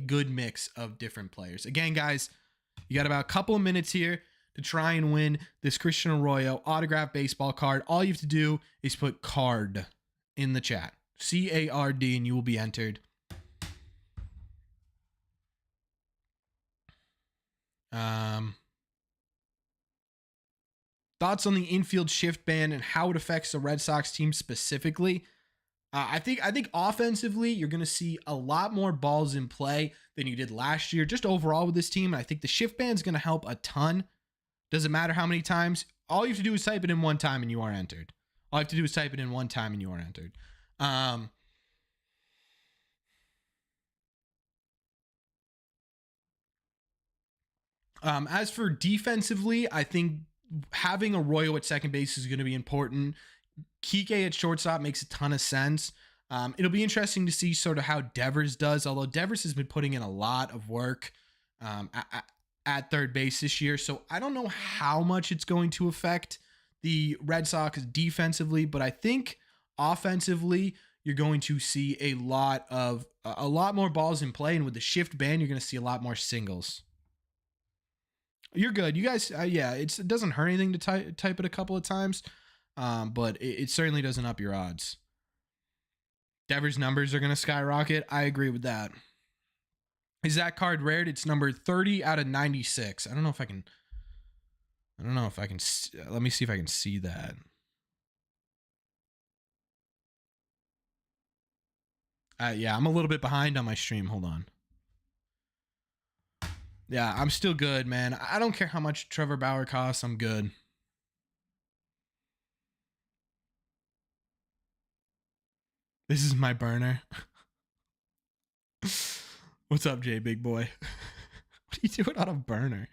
S1: good mix of different players. Again, guys, you got about a couple of minutes here to try and win this Christian Arroyo autographed baseball card. All you have to do is put card in the chat. C-A-R-D, and you will be entered. Thoughts on the infield shift ban and how it affects the Red Sox team specifically? I think offensively, you're going to see a lot more balls in play than you did last year, just overall with this team. And I think the shift ban is going to help a ton. Doesn't matter how many times. All you have to do is type it in one time and you are entered. All you have to do is type it in one time and you are entered. As for defensively, I think having Arroyo at second base is going to be important. Kike at shortstop makes a ton of sense. It'll be interesting to see sort of how Devers does, although Devers has been putting in a lot of work at third base this year. So I don't know how much it's going to affect the Red Sox defensively, but I think offensively, you're going to see a lot more balls in play. And with the shift ban, you're going to see a lot more singles. You're good. You guys, it doesn't hurt anything to type it a couple of times, but it certainly doesn't up your odds. Devers' numbers are going to skyrocket. I agree with that. Is that card rared? It's number 30 out of 96. I don't know if I can. Let me see if I can see that. Yeah, I'm a little bit behind on my stream. Hold on. Yeah, I'm still good, man. I don't care how much Trevor Bauer costs. I'm good. This is my burner. What's up, Jay, big boy? What are you doing on a burner?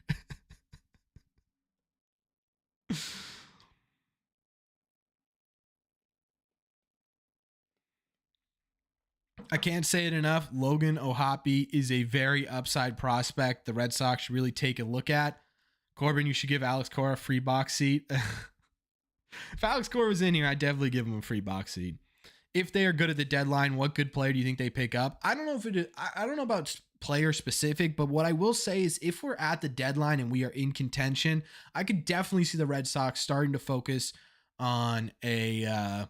S1: I can't say it enough. Logan O'Hoppe is a very upside prospect the Red Sox should really take a look at. Corbin, you should give Alex Cora a free box seat. If Alex Cora was in here, I'd definitely give him a free box seat. If they are good at the deadline, what good player do you think they pick up? I don't know if it is, I don't know about player specific, but what I will say is if we're at the deadline and we are in contention, I could definitely see the Red Sox starting to focus on I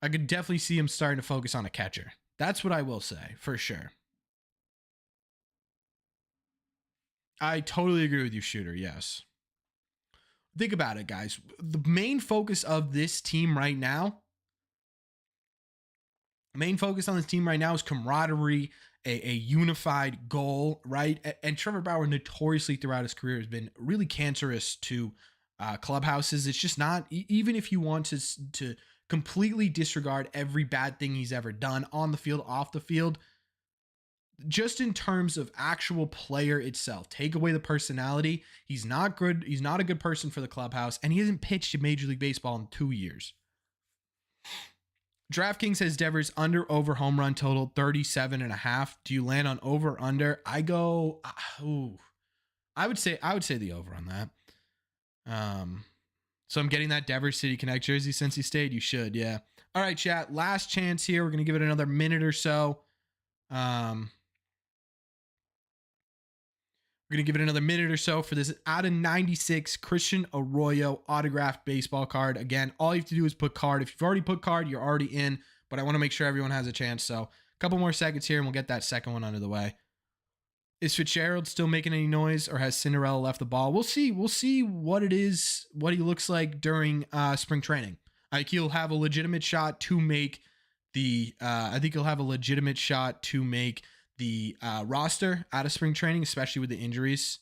S1: could definitely see him starting to focus on a catcher. That's what I will say for sure. I totally agree with you, Shooter. Yes. Think about it, guys. The main focus of this team right now, is camaraderie, a unified goal, right? And Trevor Bauer notoriously throughout his career has been really cancerous to clubhouses. It's just not, even if you want to completely disregard every bad thing he's ever done on the field, off the field, just in terms of actual player itself, take away the personality. He's not good. He's not a good person for the clubhouse, and he hasn't pitched in Major League Baseball in 2 years. DraftKings has Devers under over home run total 37.5. Do you land on over or under? I go. I would say the over on that. So I'm getting that Devers City Connect jersey since he stayed. You should, yeah. All right, chat. Last chance here. We're gonna give it another minute or so. We're going to give it another minute or so for this out of 96 Christian Arroyo autographed baseball card. Again, all you have to do is put card. If you've already put card, you're already in, but I want to make sure everyone has a chance. So a couple more seconds here and we'll get that second one under the way. Is Fitzgerald still making any noise or has Cinderella left the ball? We'll see. We'll see what it is, what he looks like during spring training. I think he'll have a legitimate shot to make the roster out of spring training, especially with the injuries.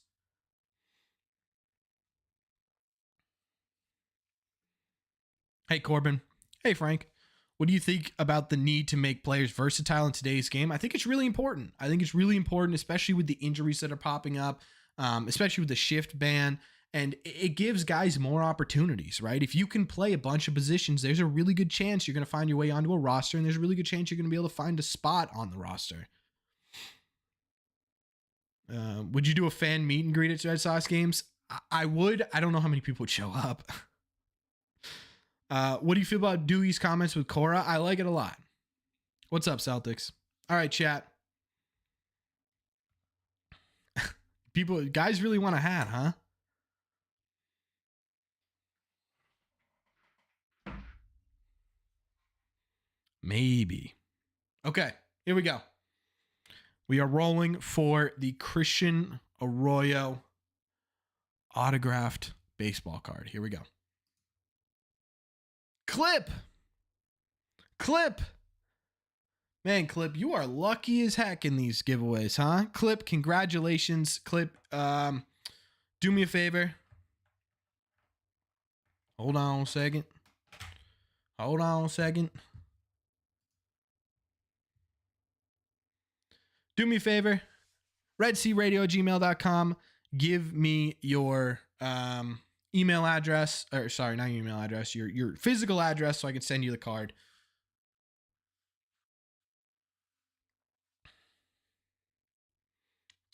S1: Hey, Corbin. Hey, Frank. What do you think about the need to make players versatile in today's game? I think it's really important. Especially with the injuries that are popping up, especially with the shift ban. And it gives guys more opportunities, right? If you can play a bunch of positions, there's a really good chance you're going to find your way onto a roster, and there's a really good chance you're going to be able to find a spot on the roster. Would you do a fan meet and greet at Red Sox games? I would. I don't know how many people would show up. What do you feel about Dewey's comments with Cora? I like it a lot. What's up, Celtics? All right, chat. Guys really want a hat, huh? Maybe. Okay, here we go. We are rolling for the Christian Arroyo autographed baseball card. Here we go. Clip. Man, Clip, you are lucky as heck in these giveaways, huh? Clip, congratulations. Clip, do me a favor. Hold on a second. Do me a favor. redcradio@gmail.com. Give me your email address. Or sorry, not your email address. Your physical address so I can send you the card.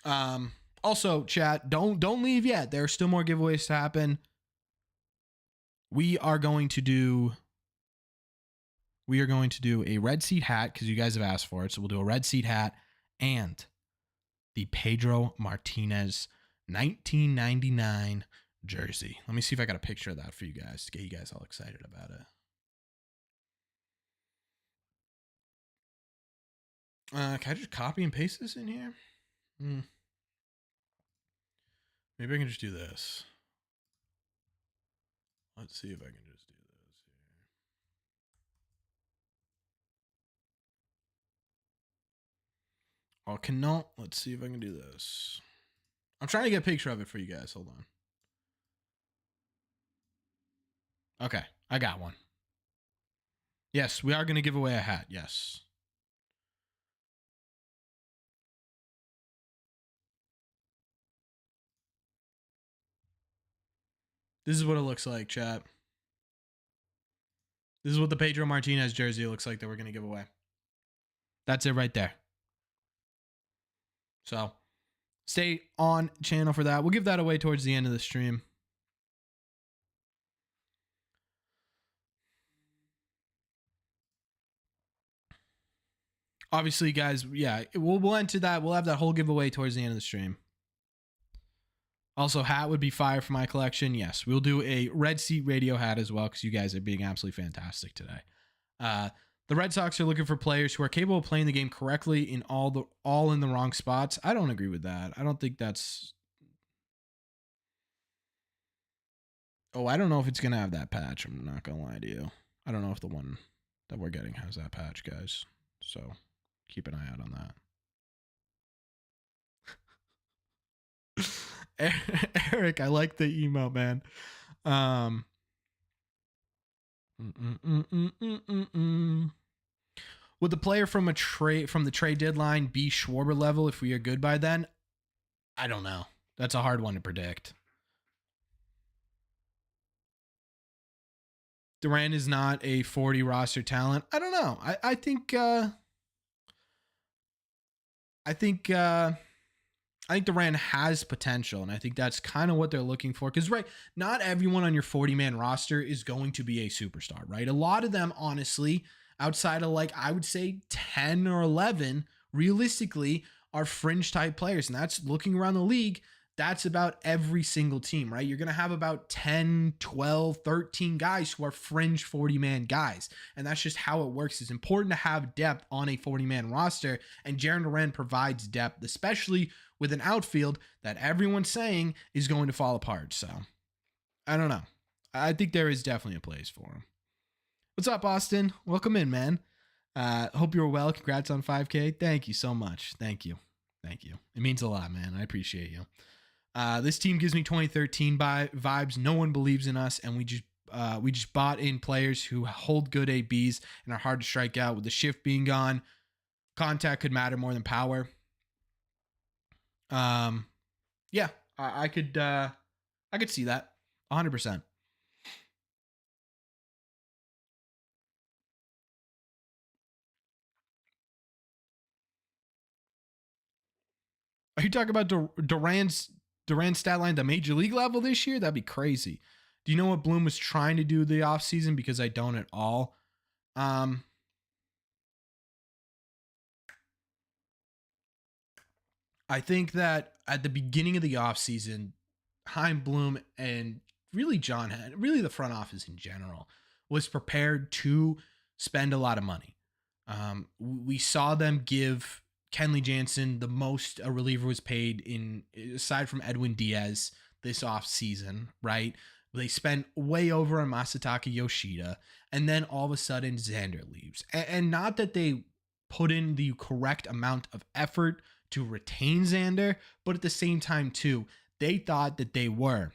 S1: Also, chat, don't leave yet. There are still more giveaways to happen. We are going to do a red seat hat because you guys have asked for it. So we'll do a red seat hat and the Pedro Martinez 1999 jersey. Let me see if I got a picture of that for you guys to get you guys all excited about it. Can I just copy and paste this in here? Maybe I can just do this. Let's see if I can just do this here. Oh, cannot. Let's see if I can do this. I'm trying to get a picture of it for you guys. Hold on. Okay, I got one. Yes, we are going to give away a hat. Yes. This is what it looks like, chat. This is what the Pedro Martinez jersey looks like that we're going to give away. That's it right there. So stay on channel for that. We'll give that away towards the end of the stream. Obviously, guys, yeah, we'll enter that. We'll have that whole giveaway towards the end of the stream. Also, hat would be fire for my collection. Yes, we'll do a Red Seat Radio hat as well because you guys are being absolutely fantastic today. The Red Sox are looking for players who are capable of playing the game correctly in all in the wrong spots. I don't agree with that. I don't think that's. Oh, I don't know if it's gonna have that patch. I'm not gonna lie to you. I don't know if the one that we're getting has that patch, guys. So keep an eye out on that. Eric, I like the emo, man. Would the player from the trade deadline be Schwarber level if we are good by then? I don't know. That's a hard one to predict. Durant is not a 40 roster talent. I don't know. I think Durant has potential, and I think that's kind of what they're looking for. Because, right, not everyone on your 40-man roster is going to be a superstar, right? A lot of them, honestly, outside of, like, I would say 10 or 11, realistically, are fringe-type players. And that's looking around the league. That's about every single team, right? You're going to have about 10, 12, 13 guys who are fringe 40-man guys. And that's just how it works. It's important to have depth on a 40-man roster. And Jaren Durant provides depth, especially with an outfield that everyone's saying is going to fall apart. So, I don't know. I think there is definitely a place for him. What's up, Austin? Welcome in, man. Hope you're well. Congrats on 5K. Thank you so much. Thank you. It means a lot, man. I appreciate you. This team gives me 2013 vibes. No one believes in us, and we just bought in players who hold good ABs and are hard to strike out. With the shift being gone, contact could matter more than power. Yeah, I could see that 100%. Are you talking about Durant's stat line at the major league level this year? That'd be crazy. Do you know what Bloom was trying to do the offseason? Because I don't at all. I think that at the beginning of the offseason, Chaim Bloom and really really the front office in general, was prepared to spend a lot of money. We saw them give Kenley Jansen the most a reliever was paid in, aside from Edwin Diaz, this offseason, right? They spent way over on Masataka Yoshida, and then all of a sudden Xander leaves. And not that they put in the correct amount of effort to retain Xander, but at the same time too, they thought that they were,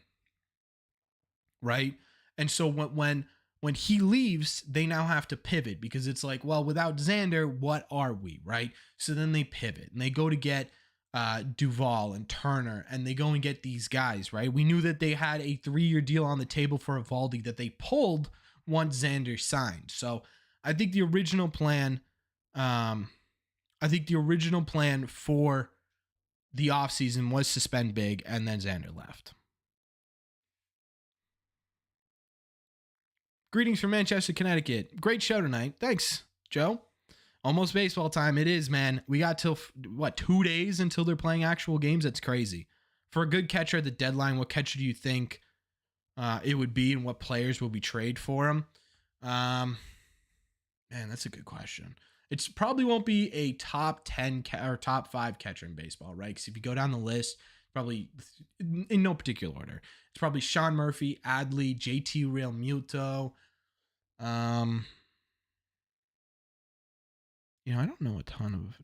S1: right? And so when he leaves, they now have to pivot because it's like, well, without Xander, what are we, right? So then they pivot and they go to get Duvall and Turner, and they go and get these guys, right? We knew that they had a 3-year deal on the table for Evaldi that they pulled once Xander signed. So I think the original plan, for the offseason was to spend big, and then Xander left. Greetings from Manchester, Connecticut. Great show tonight. Thanks, Joe. Almost baseball time. It is, man. We got till, 2 days until they're playing actual games? That's crazy. For a good catcher at the deadline, what catcher do you think it would be, and what players will be trade for him? Man, that's a good question. It's probably won't be a top 10 or top 5 catcher in baseball, right? Because if you go down the list, probably in no particular order, it's probably Sean Murphy, Adley, JT Realmuto. I don't know a ton of.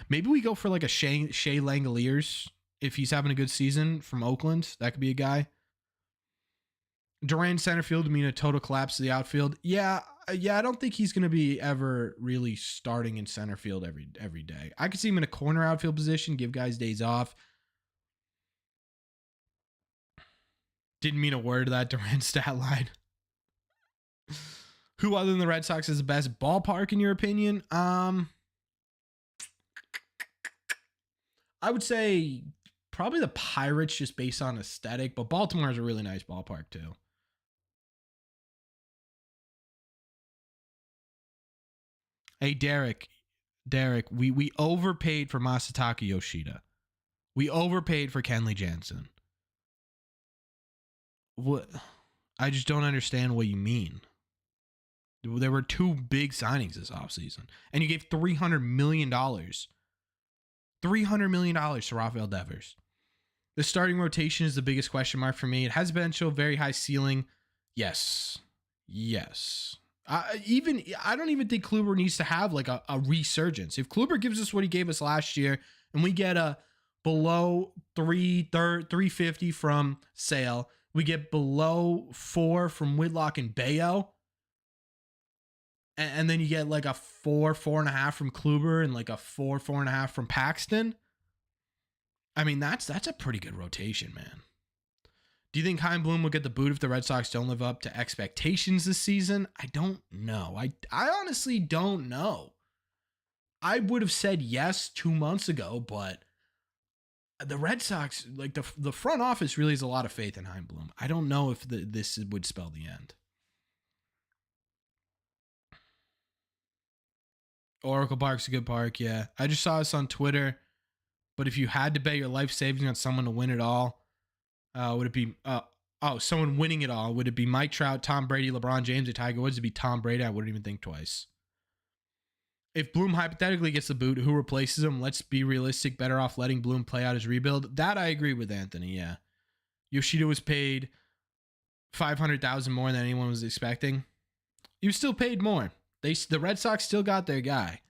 S1: Maybe we go for like a Shea Langoliers if he's having a good season from Oakland. That could be a guy. Durant center field to mean a total collapse of the outfield. Yeah. I don't think he's going to be ever really starting in center field every day. I could see him in a corner outfield position, give guys days off. Didn't mean a word of that Durant stat line. Who other than the Red Sox is the best ballpark in your opinion? I would say probably the Pirates just based on aesthetic, but Baltimore is a really nice ballpark too. Hey, Derek, we overpaid for Masataka Yoshida. We overpaid for Kenley Jansen. What? I just don't understand what you mean. There were two big signings this offseason, and you gave $300 million. $300 million to Rafael Devers. The starting rotation is the biggest question mark for me. It has potential, very high ceiling. Yes. I don't even think Kluber needs to have like a resurgence. If Kluber gives us what he gave us last year and we get a below 350 from Sale, we get below 4 from Whitlock and Bayo, and then you get like a 4.5 from Kluber and like a 4.5 from Paxton. I mean, that's a pretty good rotation, man. Do you think Chaim Bloom will get the boot if the Red Sox don't live up to expectations this season? I don't know. I honestly don't know. I would have said yes 2 months ago, but the Red Sox, like the front office really has a lot of faith in Chaim Bloom. I don't know if this would spell the end. Oracle Park's a good park, yeah. I just saw this on Twitter, but if you had to bet your life savings on someone to win it all, would it be someone winning it all? Would it be Mike Trout, Tom Brady, LeBron James, or Tiger Woods? It'd be Tom Brady. I wouldn't even think twice. If Bloom hypothetically gets the boot, who replaces him? Let's be realistic. Better off letting Bloom play out his rebuild. That I agree with Anthony. Yeah, Yoshida was paid $500,000 more than anyone was expecting. He was still paid more. The Red Sox still got their guy.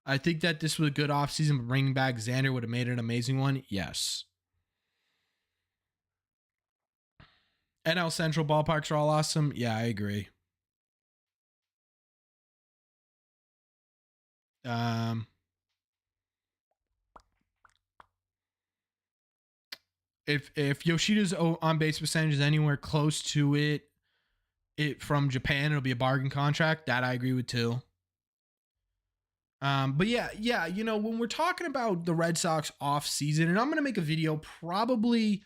S1: I think that this was a good offseason, but bringing back Xander would have made it an amazing one. Yes. NL Central ballparks are all awesome. Yeah, I agree. If Yoshida's on base percentage is anywhere close to it from Japan, it'll be a bargain contract. That I agree with too. But yeah, when we're talking about the Red Sox off season, and I'm gonna make a video probably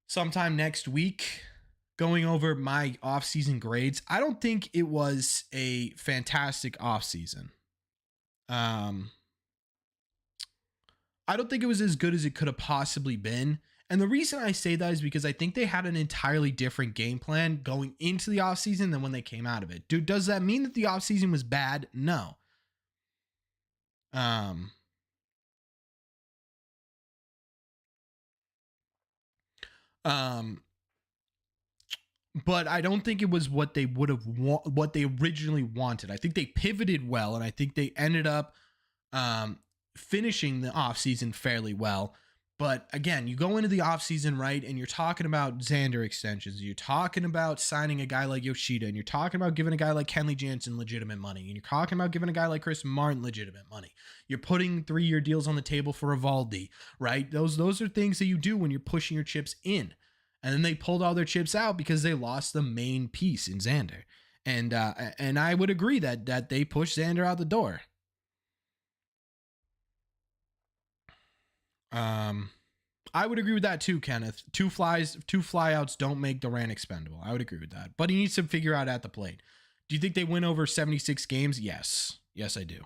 S1: sometime next week going over my off-season grades. I don't think it was a fantastic off-season. I don't think it was as good as it could have possibly been. And the reason I say that is because I think they had an entirely different game plan going into the offseason than when they came out of it. Dude, does that mean that the offseason was bad? No. But I don't think it was what they would have what they originally wanted. I think they pivoted well, and I think they ended up finishing the offseason fairly well. But again, you go into the offseason, right, and you're talking about Xander extensions. You're talking about signing a guy like Yoshida, and you're talking about giving a guy like Kenley Jansen legitimate money, and you're talking about giving a guy like Chris Martin legitimate money. You're putting 3-year deals on the table for Evaldi, right? Those are things that you do when you're pushing your chips in. And then they pulled all their chips out because they lost the main piece in Xander. And I would agree that they pushed Xander out the door. I would agree with that too, Kenneth. Two flyouts don't make Durant expendable. I would agree with that. But he needs to figure out at the plate. Do you think they win over 76 games? Yes. Yes, I do.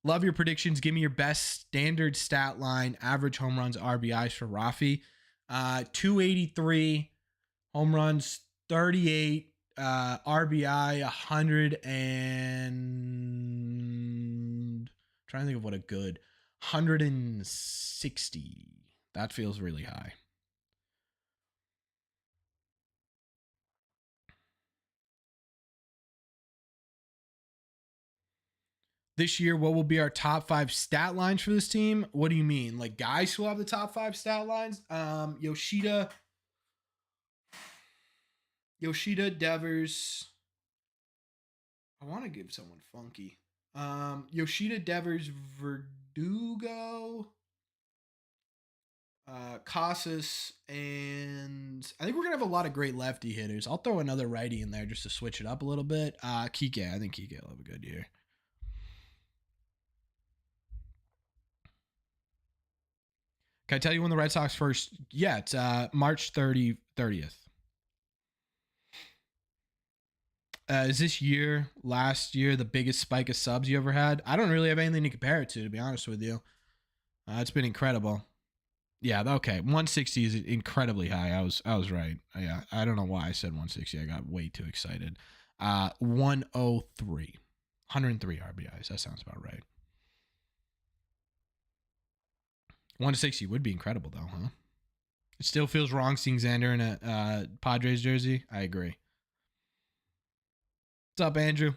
S1: Love your predictions. Give me your best standard stat line, average home runs, RBIs for Rafi. 283 home runs, 38 RBI, 100 and trying to think of what a good 160. That feels really high. This year, what will be our top 5 stat lines for this team? What do you mean? Like guys who have the top 5 stat lines? Yoshida, Devers. I want to give someone funky. Yoshida, Devers, Verdugo, Casas, and I think we're gonna have a lot of great lefty hitters. I'll throw another righty in there just to switch it up a little bit. Kike, I think Kike will have a good year. Can I tell you when the Red Sox first? Yeah, it's March 30th. Is this year, last year, the biggest spike of subs you ever had? I don't really have anything to compare it to be honest with you. It's been incredible. Yeah, okay. 160 is incredibly high. I was right. Yeah, I don't know why I said 160. I got way too excited. 103. 103 RBIs. That sounds about right. 160 would be incredible though, huh? It still feels wrong seeing Xander in a Padres jersey. I agree. What's up, Andrew?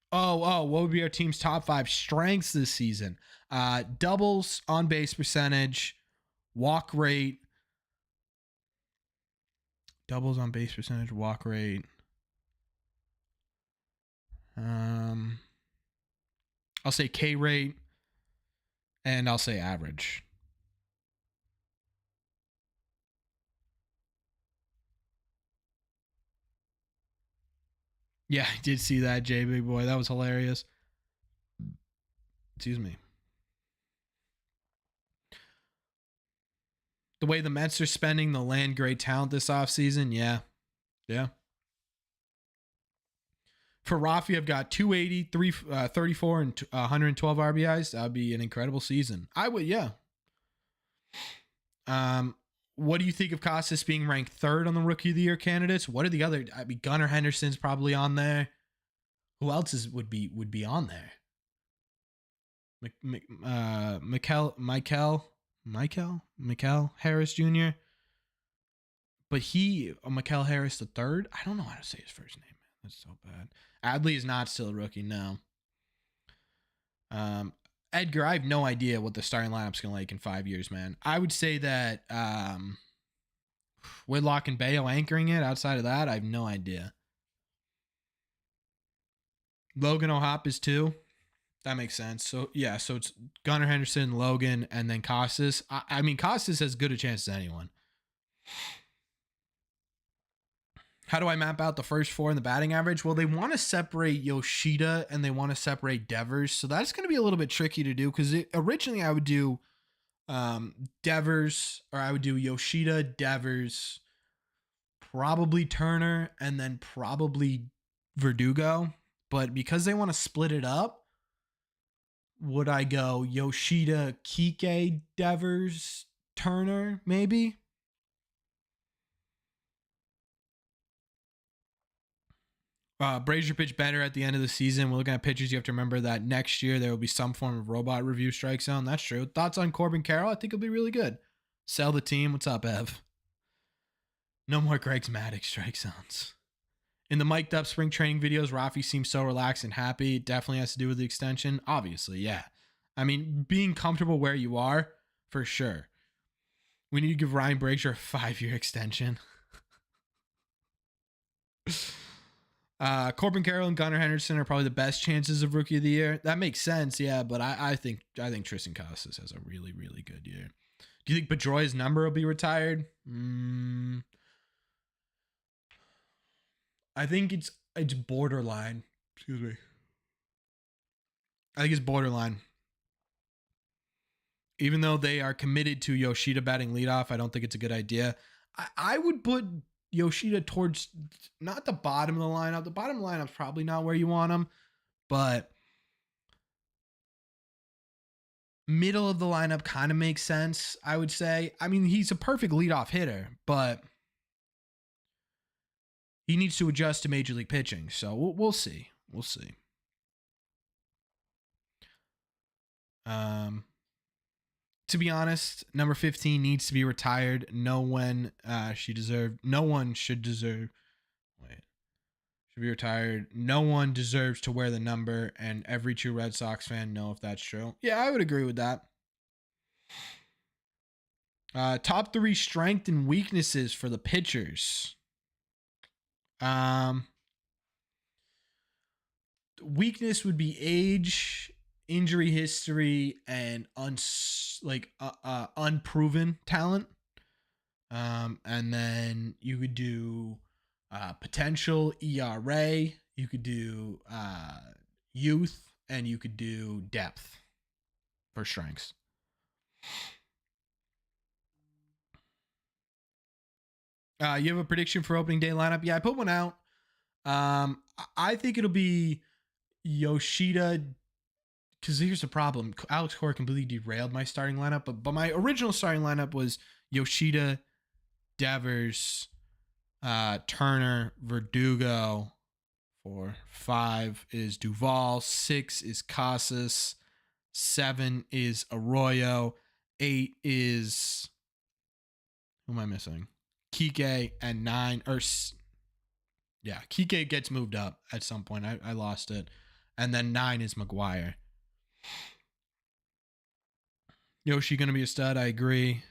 S1: What would be our team's top 5 strengths this season? Doubles, on base percentage, walk rate. Doubles, on base percentage, walk rate. I'll say K rate, and I'll say average. Yeah, I did see that, Jay, big boy. That was hilarious. Excuse me. The way the Mets are spending the land grade talent this offseason, yeah. Yeah. For Rafi, I've got 280, 34, and 112 RBIs. That would be an incredible season. I would, yeah. What do you think of Casas being ranked 3rd on the Rookie of the Year candidates? What are the other? I mean, Gunnar Henderson's probably on there. Who else would be on there? Michael Harris Jr. But Michael Harris the third. I don't know how to say his first name. That's so bad. Adley is not still a rookie. No. Edgar, I have no idea what the starting lineup's gonna like in 5 years, man. I would say that Whitlock and Bayo anchoring it. Outside of that, I have no idea. Logan O'Hop is 2. That makes sense. So yeah, so it's Gunnar Henderson, Logan, and then Casas. I mean, Casas has as good a chance as anyone. How do I map out the first 4 in the batting average? Well, they want to separate Yoshida and they want to separate Devers. So that's going to be a little bit tricky to do because originally I would do Devers, or I would do Yoshida, Devers, probably Turner, and then probably Verdugo. But because they want to split it up, would I go Yoshida, Kike, Devers, Turner, maybe? Brazier pitched better at the end of the season. We're looking at pitchers. You have to remember that next year there will be some form of robot review strike zone. That's true. Thoughts on Corbin Carroll? I think it'll be really good. Sell the team. What's up, Ev? No more Greg's Maddux strike zones. In the mic'd up spring training videos, Rafi seems so relaxed and happy. It definitely has to do with the extension. Obviously, yeah. I mean, being comfortable where you are, for sure. We need to give Ryan Brazier a 5-year extension. Corbin Carroll and Gunnar Henderson are probably the best chances of Rookie of the Year. That makes sense, yeah. But I think Tristan Casas has a really, really good year. Do you think Pedroia's number will be retired? I think it's borderline. Excuse me. I think it's borderline. Even though they are committed to Yoshida batting leadoff, I don't think it's a good idea. I would put Yoshida towards not the bottom of the lineup. The bottom of the lineup's probably not where you want him, but middle of the lineup kind of makes sense, I would say. I mean, he's a perfect leadoff hitter, but he needs to adjust to major league pitching. So we'll see. We'll see. To be honest, number 15 needs to be retired. No one should deserve. Wait. Should be retired. No one deserves to wear the number, and every true Red Sox fan know if that's true. Yeah, I would agree with that. Top 3 strength and weaknesses for the pitchers. Weakness would be age, injury history, and unproven talent. And then you could do potential ERA. You could do youth, and you could do depth for strengths. You have a prediction for opening day lineup? Yeah, I put one out. I think it'll be Yoshida, because here's the problem. Alex Cora completely derailed my starting lineup, but my original starting lineup was Yoshida, Devers, Turner, Verdugo. 4, 5 is Duvall, 6 is Casas, 7 is Arroyo, 8 is, who am I missing? Kike, and 9, Kike gets moved up at some point. I lost it. And then 9 is McGuire. Yoshi going to be a stud. I agree.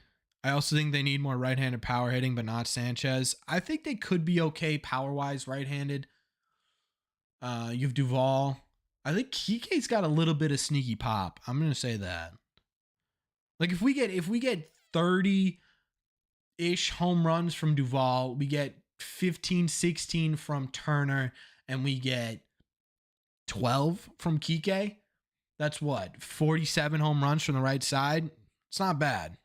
S1: I also think they need more right-handed power hitting, but not Sanchez. I think they could be okay power-wise right-handed. You have Duvall. I think Kike's got a little bit of sneaky pop. I'm going to say that. Like if we get 30-ish home runs from Duvall, we get 15, 16 from Turner, and we get 12 from Kike. That's what? 47 home runs from the right side? It's not bad.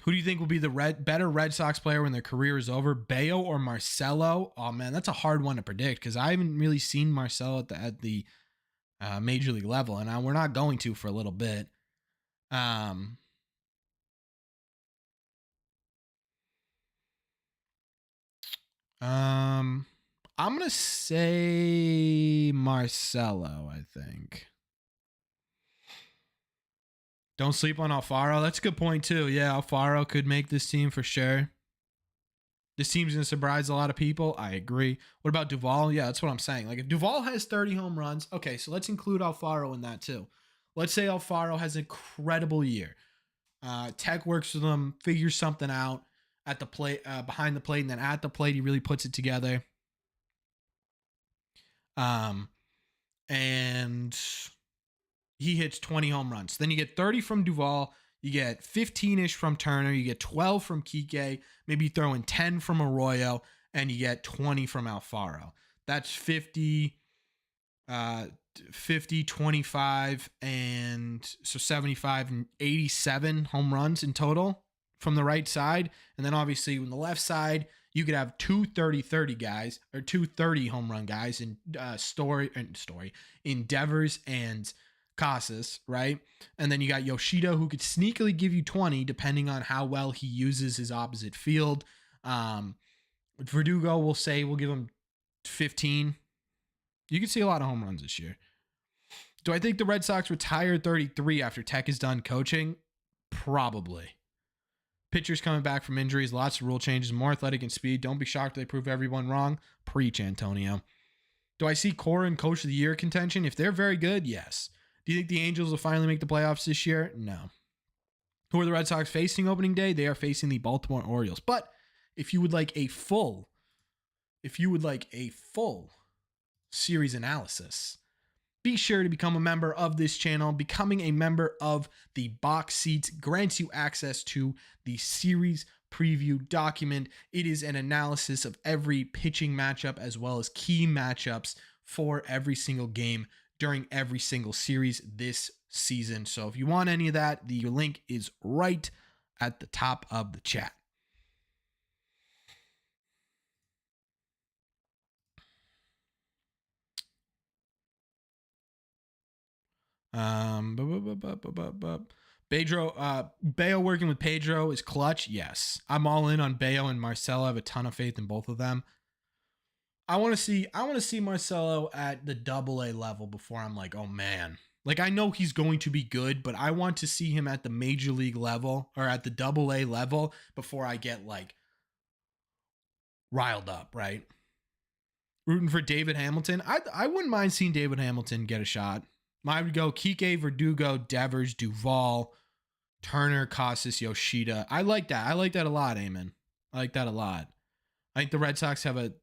S1: Who do you think will be the better Red Sox player when their career is over? Bayo or Marcelo? Oh man, that's a hard one to predict because I haven't really seen Marcelo at the major league level, and we're not going to for a little bit. I'm gonna say Marcelo. I think. Don't sleep on Alfaro. That's a good point too. Yeah, Alfaro could make this team for sure. This team's going to surprise a lot of people. I agree. What about Duvall? Yeah, that's what I'm saying. Like if Duvall has 30 home runs, okay, so let's include Alfaro in that too. Let's say Alfaro has an incredible year. Tech works with him, figures something out at the plate, behind the plate, and then at the plate he really puts it together. And he hits 20 home runs. Then you get 30 from Duvall. You get 15-ish from Turner. You get 12 from Kike. Maybe you throw in 10 from Arroyo. And you get 20 from Alfaro. That's 50, 25, and so 75 and 87 home runs in total from the right side. And then obviously on the left side, you could have two 30-30 guys or two 30 home run guys in in Devers and Casas, right? And then you got Yoshida, who could sneakily give you 20 depending on how well he uses his opposite field. Verdugo, we'll give him 15. You can see a lot of home runs this year. Do I think the Red Sox retire 33 after Tech is done coaching? Probably. Pitchers coming back from injuries, lots of rule changes, more athletic and speed. Don't be shocked they prove everyone wrong. Preach, Antonio. Do I see Cora in Coach of the Year contention? If they're very good, yes. Do you think the Angels will finally make the playoffs this year? No. Who are the Red Sox facing opening day? They are facing the Baltimore Orioles. But if you would like a full series analysis, be sure to become a member of this channel. Becoming a member of the Box Seats grants you access to the series preview document. It is an analysis of every pitching matchup as well as key matchups for every single game during every single series this season. So if you want any of that, the link is right at the top of the chat. Bayo working with Pedro is clutch. Yes, I'm all in on Bayo and Marcelo. I have a ton of faith in both of them. I want to see Marcelo at the AA level before I'm like, oh man. Like I know he's going to be good, but I want to see him at the major league level or at the AA level before I get like riled up, right? Rooting for David Hamilton. I wouldn't mind seeing David Hamilton get a shot. Mine would go Kike, Verdugo, Devers, Duvall, Turner, Casas, Yoshida. I like that. I like that a lot, Eamon. I like that a lot. I think the Red Sox have a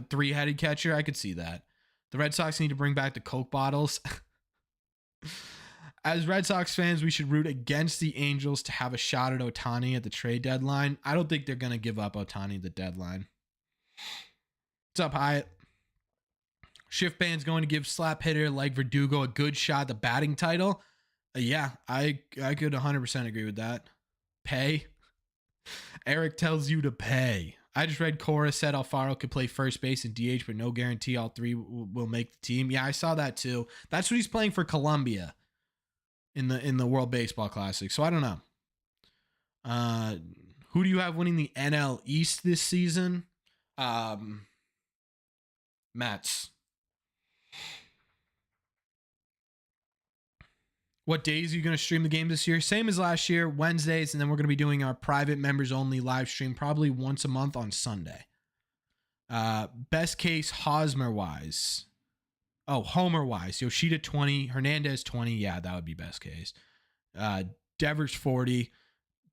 S1: three-headed catcher. I could see that. The Red Sox need to bring back the Coke bottles. As Red Sox fans, we should root against the Angels to have a shot at Ohtani at the trade deadline. I don't think they're going to give up Ohtani at the deadline. What's up, Hyatt? Shift band's going to give slap hitter like Verdugo a good shot at the batting title. Yeah, I could 100% agree with that. Pay. Eric tells you to pay. I just read Cora said Alfaro could play first base and DH, but no guarantee all three will make the team. Yeah, I saw that too. That's what he's playing for Colombia in the World Baseball Classic. So I don't know. Who do you have winning the NL East this season? Mets. What days are you going to stream the games this year? Same as last year, Wednesdays, and then we're going to be doing our private members only live stream probably once a month on Sunday. Best case Hosmer wise. Oh, Homer wise. Yoshida 20, Hernandez 20. Yeah, that would be best case. Devers 40,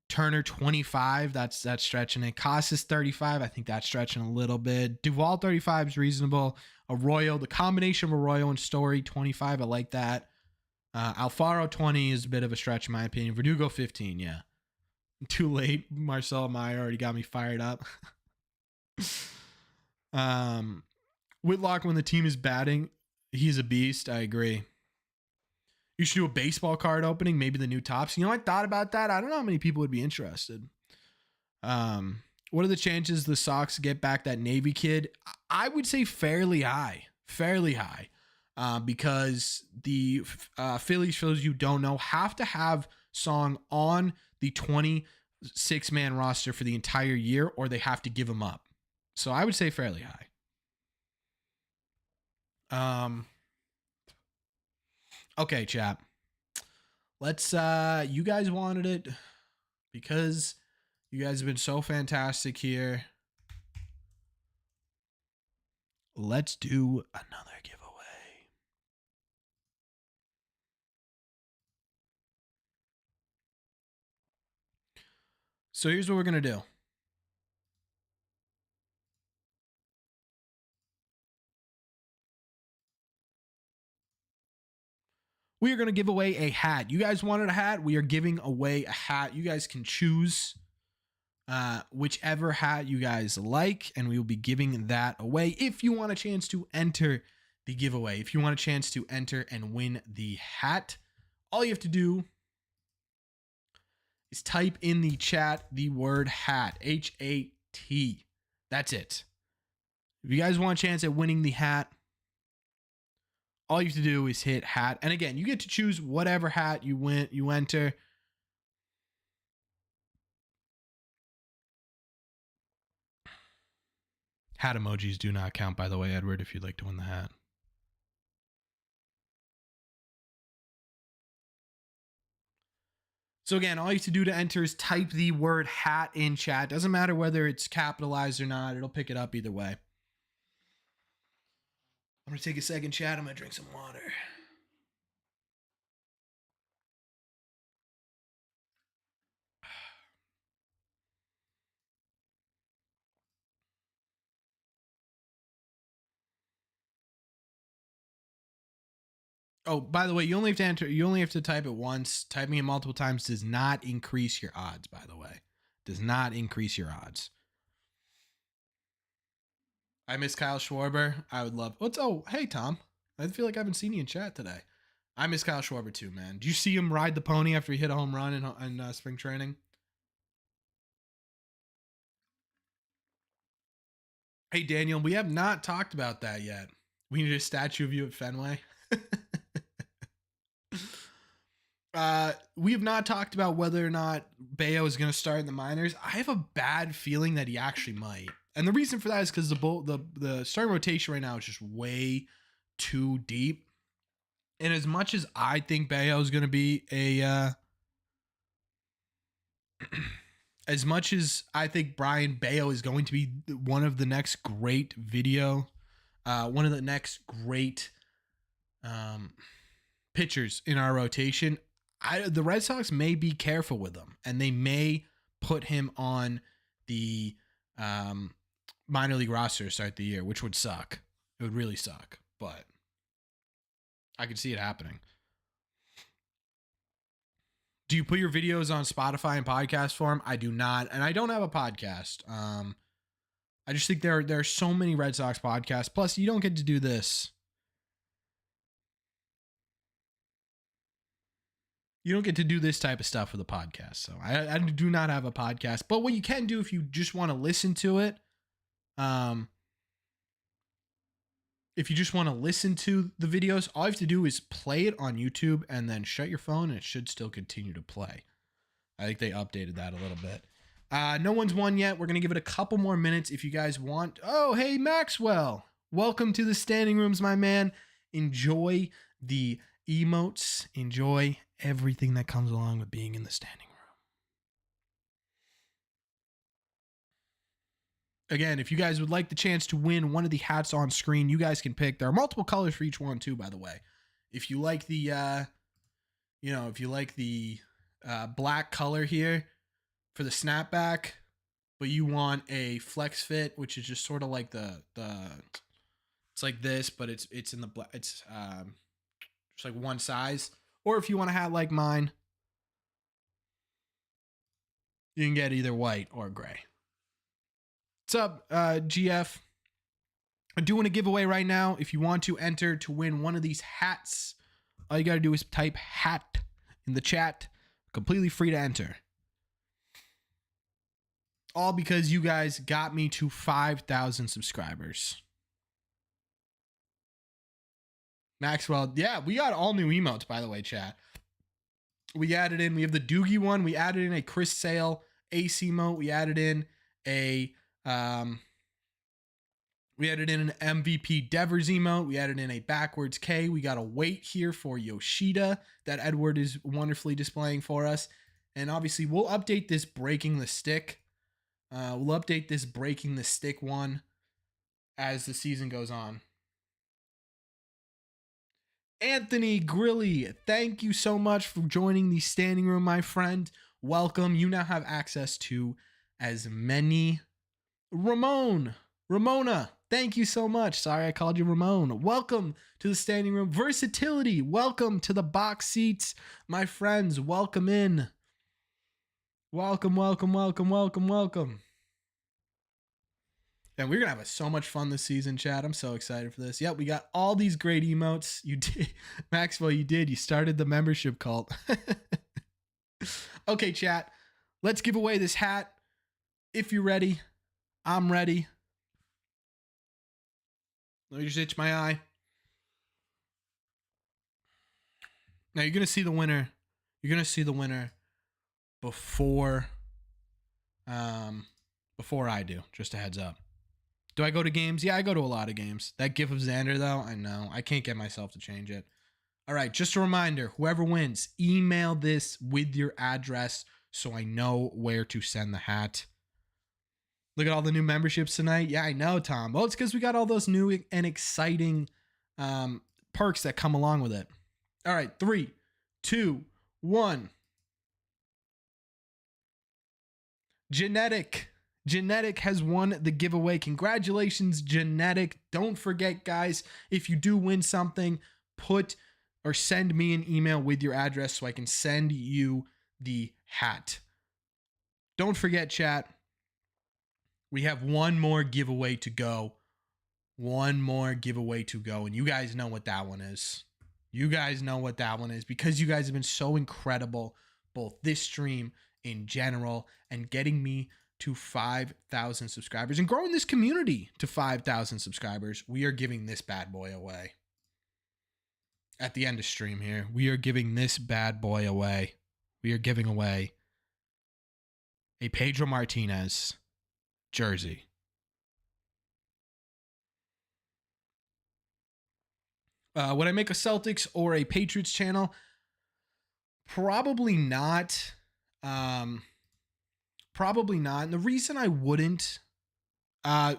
S1: Turner 25. That's stretching it. Casas 35. I think that's stretching a little bit. Duvall 35 is reasonable. Arroyo, the combination of Arroyo and Story 25. I like that. Alfaro 20 is a bit of a stretch in my opinion. Verdugo 15, yeah. Too late. Marcel Meyer already got me fired up. Whitlock, when the team is batting, he's a beast. I agree. You should do a baseball card opening, maybe the new tops. You know, I thought about that. I don't know how many people would be interested. What are the chances the Sox get back that Navy kid? I would say fairly high. Fairly high. Because the Phillies, for those of you who don't know, have to have Song on the 26-man roster for the entire year, or they have to give him up. So I would say fairly high. Okay, chat. Let's you guys wanted it because you guys have been so fantastic here. Let's do another giveaway. So here's what we're going to do. We are going to give away a hat. You guys wanted a hat? We are giving away a hat. You guys can choose whichever hat you guys like, and we will be giving that away if you want a chance to enter the giveaway. If you want a chance to enter and win the hat, all you have to do is type in the chat the word hat, H-A-T. That's it. If you guys want a chance at winning the hat, all you have to do is hit hat. And again, you get to choose whatever hat you enter. Hat emojis do not count, by the way, Edward, if you'd like to win the hat. So again, all you have to do to enter is type the word hat in chat. Doesn't matter whether it's capitalized or not. It'll pick it up either way. I'm going to take a second, chat. I'm going to drink some water. Oh, by the way, you only have to enter. You only have to type it once. Typing it multiple times does not increase your odds, by the way. Does not increase your odds. I miss Kyle Schwarber. I would love. Hey, Tom. I feel like I haven't seen you in chat today. I miss Kyle Schwarber too, man. Did you see him ride the pony after he hit a home run in spring training? Hey, Daniel, we have not talked about that yet. We need a statue of you at Fenway. We have not talked about whether or not Bayo is going to start in the minors. I have a bad feeling that he actually might. And the reason for that is because the starting rotation right now is just way too deep. And as much as I think Bayo is going to be as much as I think Brian Bayo is going to be one of the next great one of the next great pitchers in our rotation, the Red Sox may be careful with him, and they may put him on the minor league roster to start the year, which would suck. It would really suck, but I could see it happening. Do you put your videos on Spotify and podcast form? I do not, and I don't have a podcast. I just think there are so many Red Sox podcasts. Plus, you don't get to do this. You don't get to do this type of stuff with a podcast. So I do not have a podcast. But what you can do if you just want to listen to it, if you just want to listen to the videos, all you have to do is play it on YouTube and then shut your phone and it should still continue to play. I think they updated that a little bit. No one's won yet. We're going to give it a couple more minutes if you guys want. Oh, hey, Maxwell. Welcome to the standing rooms, my man. Enjoy the emotes. Enjoy everything that comes along with being in the standing room. Again, if you guys would like the chance to win one of the hats on screen, you guys can pick. There are multiple colors for each one too, by the way. If you like the, black color here for the snapback, but you want a flex fit, which is just sort of like it's like this, but it's in the black. It's just like one size. Or if you want a hat like mine, you can get either white or gray. What's up, GF? I'm doing a giveaway right now. If you want to enter to win one of these hats, all you got to do is type hat in the chat. Completely free to enter. All because you guys got me to 5,000 subscribers. Maxwell, yeah, we got all new emotes, by the way, chat. We have the Doogie one. We added in a Chris Sale ace emote. We added in an MVP Devers emote. We added in a backwards K. We got a wait here for Yoshida that Edward is wonderfully displaying for us. And obviously, we'll update this breaking the stick. One as the season goes on. Anthony Grilly, thank you so much for joining the standing room, my friend. Welcome. You now have access to as many. Ramona, thank you so much. Sorry I called you Ramon. Welcome to the standing room. Versatility, welcome to the box seats. My friends, welcome in. Welcome. And we're going to have so much fun this season, Chad. I'm so excited for this. Yep, we got all these great emotes. You did. Maxwell, you did. You started the membership cult. Okay, chat. Let's give away this hat. If you're ready, I'm ready. Let me just itch my eye. Now you're going to see the winner. Before I do. Just a heads up. Do I go to games? Yeah, I go to a lot of games. That gif of Xander, though, I know. I can't get myself to change it. All right, just a reminder. Whoever wins, email this with your address so I know where to send the hat. Look at all the new memberships tonight. Yeah, I know, Tom. Well, it's because we got all those new and exciting perks that come along with it. All right, 3, 2, 1. Genetic has won the giveaway. Congratulations, Genetic. Don't forget, guys, if you do win something, send me an email with your address so I can send you the hat. Don't forget, chat. We have one more giveaway to go. And you guys know what that one is. Because you guys have been so incredible, both this stream in general and getting me to 5,000 subscribers and growing this community to 5,000 subscribers. We are giving this bad boy away. At the end of stream here, we are giving this bad boy away. We are giving away a Pedro Martinez jersey. Would I make a Celtics or a Patriots channel? Probably not. Probably not. And the reason I wouldn't,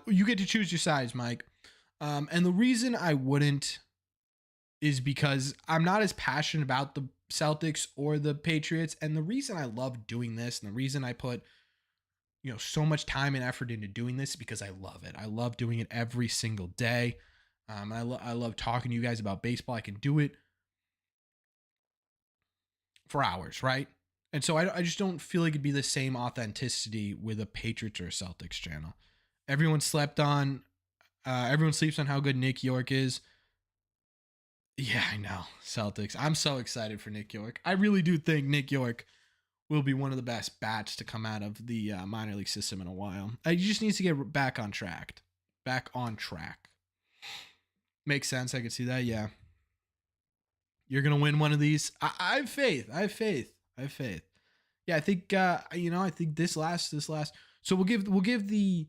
S1: you get to choose your sides, Mike. And the reason I wouldn't is because I'm not as passionate about the Celtics or the Patriots. And the reason I love doing this and the reason I put, so much time and effort into doing this is because I love it. I love doing it every single day. I love talking to you guys about baseball. I can do it for hours, right? And so I just don't feel like it'd be the same authenticity with a Patriots or a Celtics channel. Everyone slept on, everyone sleeps on how good Nick York is. Yeah, I know. Celtics. I'm so excited for Nick York. I really do think Nick York will be one of the best bats to come out of the minor league system in a while. He just needs to get back on track. Back on track. Makes sense. I could see that. Yeah. You're gonna win one of these. I have faith. I have faith. I have faith. Yeah, I think I think this last. So we'll give the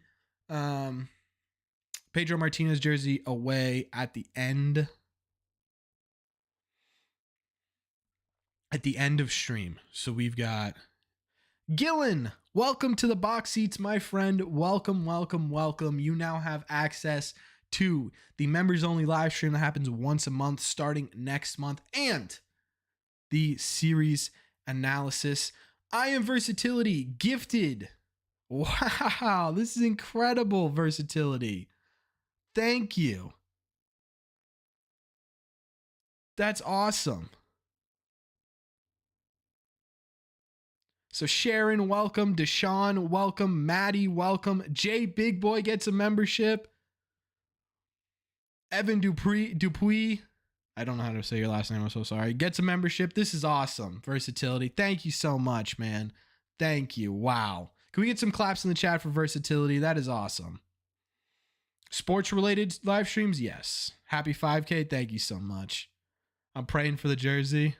S1: Pedro Martinez jersey away at the end. At the end of stream. So we've got Gillen. Welcome to the box seats, my friend. Welcome, welcome, welcome. You now have access to the members only live stream that happens once a month starting next month and the series analysis. I am Versatility gifted. Wow, this is incredible, Versatility. Thank you. That's awesome. So Sharon, welcome. Deshaun, welcome. Maddie, welcome. Jay Big Boy gets a membership. Evan Dupuy, I don't know how to say your last name. I'm so sorry. Gets a membership. This is awesome. Versatility. Thank you so much, man. Thank you. Wow. Can we get some claps in the chat for Versatility? That is awesome. Sports related live streams? Yes. Happy 5K. Thank you so much. I'm praying for the jersey.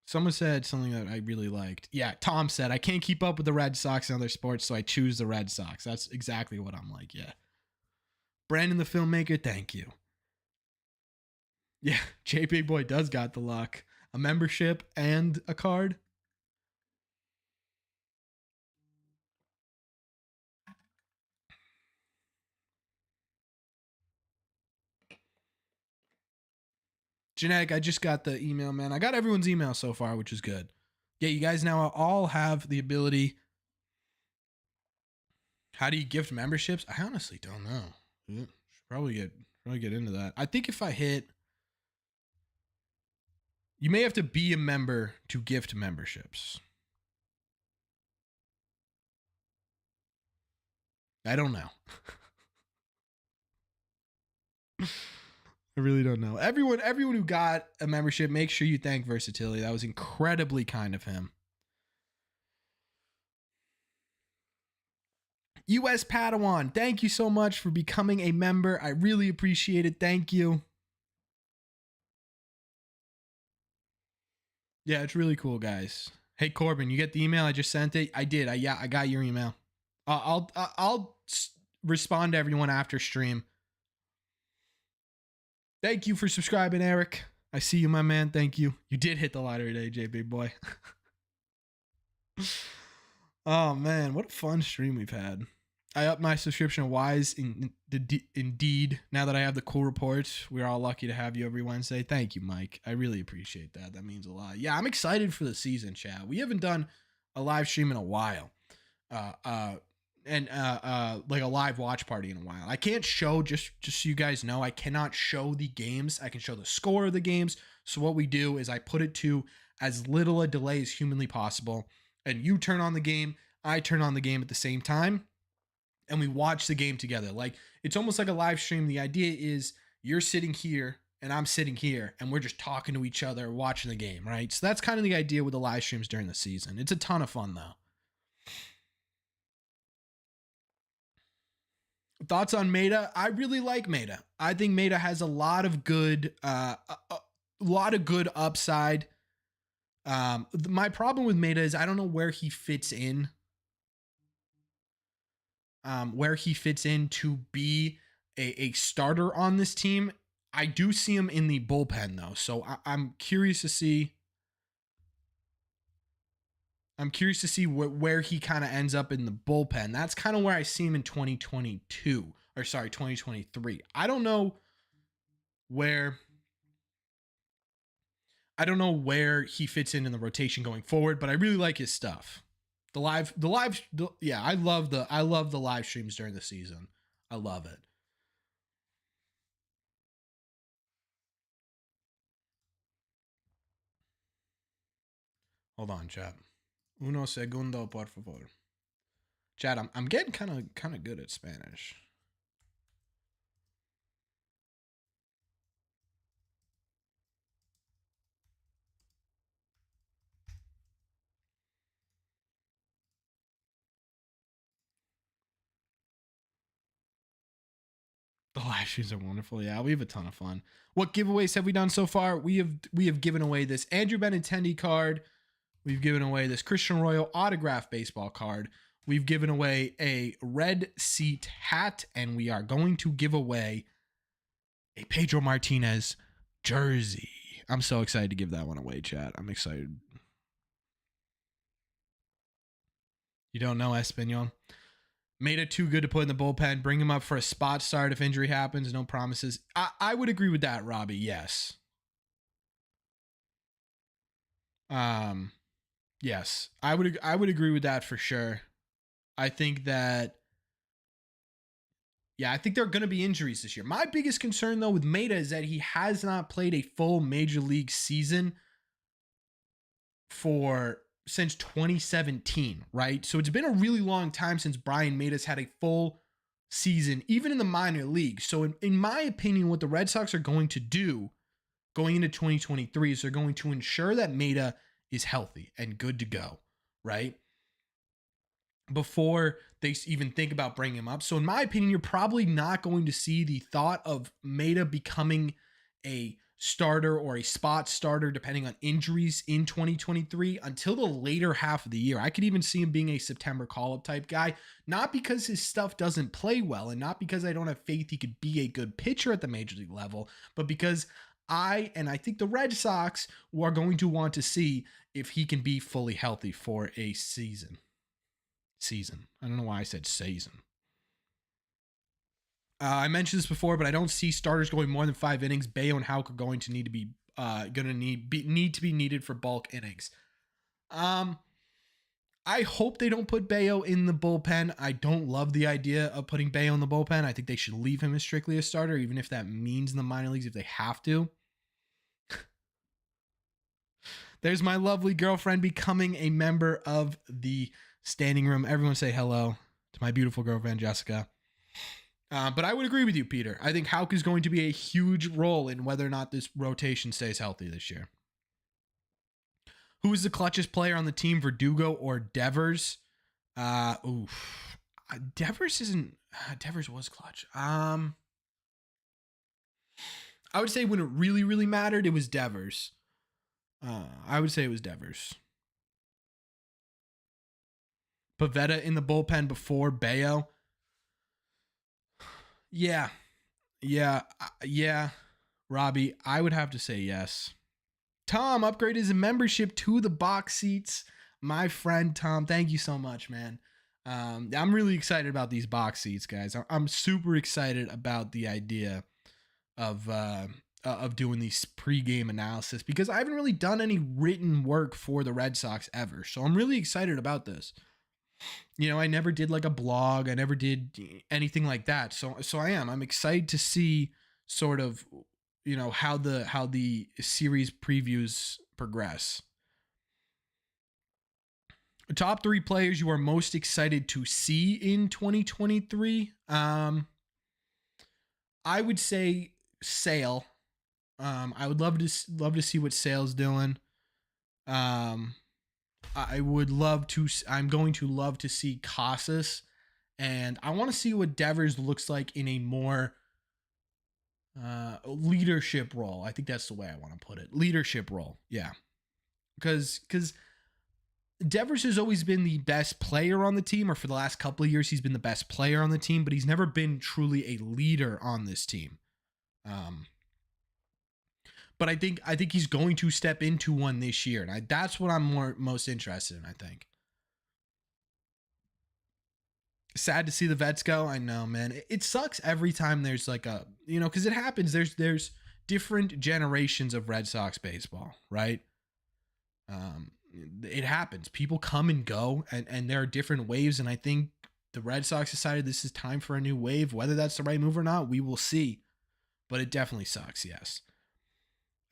S1: Someone said something that I really liked. Yeah, Tom said, I can't keep up with the Red Sox and other sports, so I choose the Red Sox. That's exactly what I'm like, yeah. Brandon the filmmaker, thank you. Yeah, J Big Boy does got the luck. A membership and a card. Genetic, I just got the email, man. I got everyone's email so far, which is good. Yeah, you guys now all have the ability. How do you gift memberships? I honestly don't know. Should probably get into that. I think if I hit, you may have to be a member to gift memberships. I don't know. I really don't know. Everyone who got a membership, make sure you thank Versatility. That was incredibly kind of him. US Padawan, thank you so much for becoming a member. I really appreciate it. Thank you. Yeah, it's really cool, guys. Hey Corbin, you get the email? I just sent it. I did. I got your email. I'll respond to everyone after stream. Thank you for subscribing, Eric. I see you, my man. Thank you. You did hit the lottery today, J Big Boy. Oh man, what a fun stream we've had. I upped my subscription wise indeed. Now that I have the cool reports, we're all lucky to have you every Wednesday. Thank you, Mike. I really appreciate that. That means a lot. Yeah, I'm excited for the season, chat. We haven't done a live stream in a while. Like a live watch party in a while. I can't show, just so you guys know, I cannot show the games. I can show the score of the games. So what we do is I put it to as little a delay as humanly possible. And you turn on the game, I turn on the game at the same time, and we watch the game together. Like, it's almost like a live stream. The idea is you're sitting here and I'm sitting here and we're just talking to each other, watching the game, right? So that's kind of the idea with the live streams during the season. It's a ton of fun though. Thoughts on Maeda? I really like Maeda. I think Maeda has a lot of good upside. My problem with Maeda is I don't know where he fits in. Where he fits in to be a starter on this team. I do see him in the bullpen though, so I'm curious to see. I'm curious to see where he kind of ends up in the bullpen. That's kind of where I see him in 2022, or sorry, 2023. Where I don't know where he fits in the rotation going forward, but I really like his stuff. I love the live streams during the season. I love it. Hold on, chat. Uno segundo, por favor. Chat, I'm getting kind of good at Spanish. The live streams are wonderful. Yeah, we have a ton of fun. What giveaways have we done so far? We have given away this Andrew Benintendi card. We've given away this Christian Royal autograph baseball card. We've given away a red seat hat, and we are going to give away a Pedro Martinez jersey. I'm so excited to give that one away, chat. I'm excited. You don't know Espanol? Made it too good to put in the bullpen. Bring him up for a spot start if injury happens. No promises. I would agree with that, Robbie. Yes. Yes. I would agree with that for sure. I think that I think there are going to be injuries this year. My biggest concern though with Maeda is that he has not played a full major league season since 2017, right? So it's been a really long time since Brian Maeda's had a full season, even in the minor league. So in my opinion, what the Red Sox are going to do going into 2023 is they're going to ensure that Maeda is healthy and good to go, right? Before they even think about bringing him up. So in my opinion, you're probably not going to see the thought of Maeda becoming a starter or a spot starter, depending on injuries in 2023 until the later half of the year. I could even see him being a September call-up type guy, not because his stuff doesn't play well and not because I don't have faith he could be a good pitcher at the major league level, but because I think the Red Sox are going to want to see if he can be fully healthy for a season. I don't know why I said season. I mentioned this before, but I don't see starters going more than 5 innings. Bayo and Houck are going to need to be need to be needed for bulk innings. I hope they don't put Bayo in the bullpen. I don't love the idea of putting Bayo in the bullpen. I think they should leave him as strictly a starter, even if that means in the minor leagues if they have to. There's my lovely girlfriend becoming a member of the standing room. Everyone say hello to my beautiful girlfriend, Jessica. But I would agree with you, Peter. I think Houck is going to be a huge role in whether or not this rotation stays healthy this year. Who is the clutchest player on the team, Verdugo or Devers? Devers isn't. Devers was clutch. I would say when it really, really mattered, it was Devers. I would say it was Devers. Pavetta in the bullpen before Bayo. Yeah. Robbie, I would have to say yes. Tom upgraded his membership to the box seats. My friend Tom, thank you so much, man. I'm really excited about these box seats, guys. I'm super excited about the idea of doing these pregame analysis because I haven't really done any written work for the Red Sox ever. So I'm really excited about this. You know, I never did like a blog. I never did anything like that. So I'm excited to see sort of, you know, how the series previews progress. Top 3 players you are most excited to see in 2023. I would say Sale. I would love to see what Sale's doing. I'm going to love to see Casas, and I want to see what Devers looks like in a more leadership role. I think that's the way I want to put it. Leadership role. Yeah. Because Devers has always been the best player on the team, or for the last couple of years, he's been the best player on the team, but he's never been truly a leader on this team. Um, but I think he's going to step into one this year, and that's what I'm most interested in. I think. Sad to see the vets go. I know, man. It sucks every time there's like a because it happens. There's different generations of Red Sox baseball, right? Um, it happens. People come and go, and there are different waves. And I think the Red Sox decided this is time for a new wave. Whether that's the right move or not, we will see. But it definitely sucks. Yes.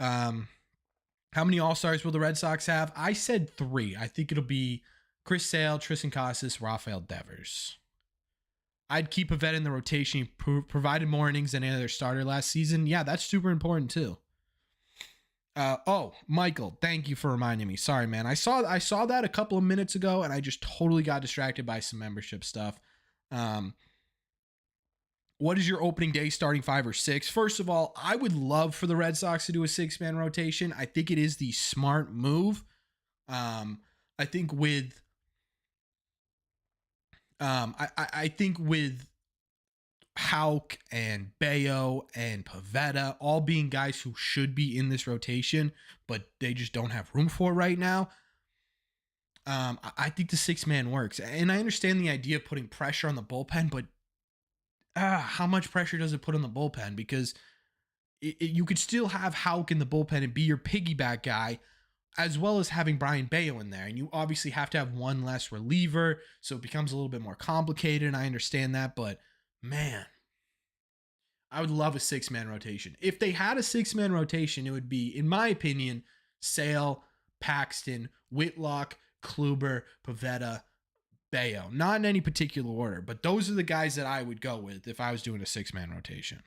S1: How many All Stars will the Red Sox have? I said 3. I think it'll be Chris Sale, Tristan Casas, Rafael Devers. I'd keep a vet in the rotation. He provided more innings than any other starter last season. Yeah, that's super important too. Michael, thank you for reminding me. Sorry, man. I saw that a couple of minutes ago, and I just totally got distracted by some membership stuff. What is your opening day starting 5 or 6? First of all, I would love for the Red Sox to do a 6-man rotation. I think it is the smart move. I think with I think with Houck and Bayo and Pavetta all being guys who should be in this rotation, but they just don't have room for right now. I think the 6-man works. And I understand the idea of putting pressure on the bullpen, but how much pressure does it put on the bullpen? Because you could still have Houck in the bullpen and be your piggyback guy, as well as having Brian Bayo in there. And you obviously have to have one less reliever, so it becomes a little bit more complicated. And I understand that, but man, I would love a 6-man rotation. If they had a 6-man rotation, it would be, in my opinion, Sale, Paxton, Whitlock, Kluber, Pavetta, Bayo. Not in any particular order, but those are the guys that I would go with if I was doing a 6-man rotation.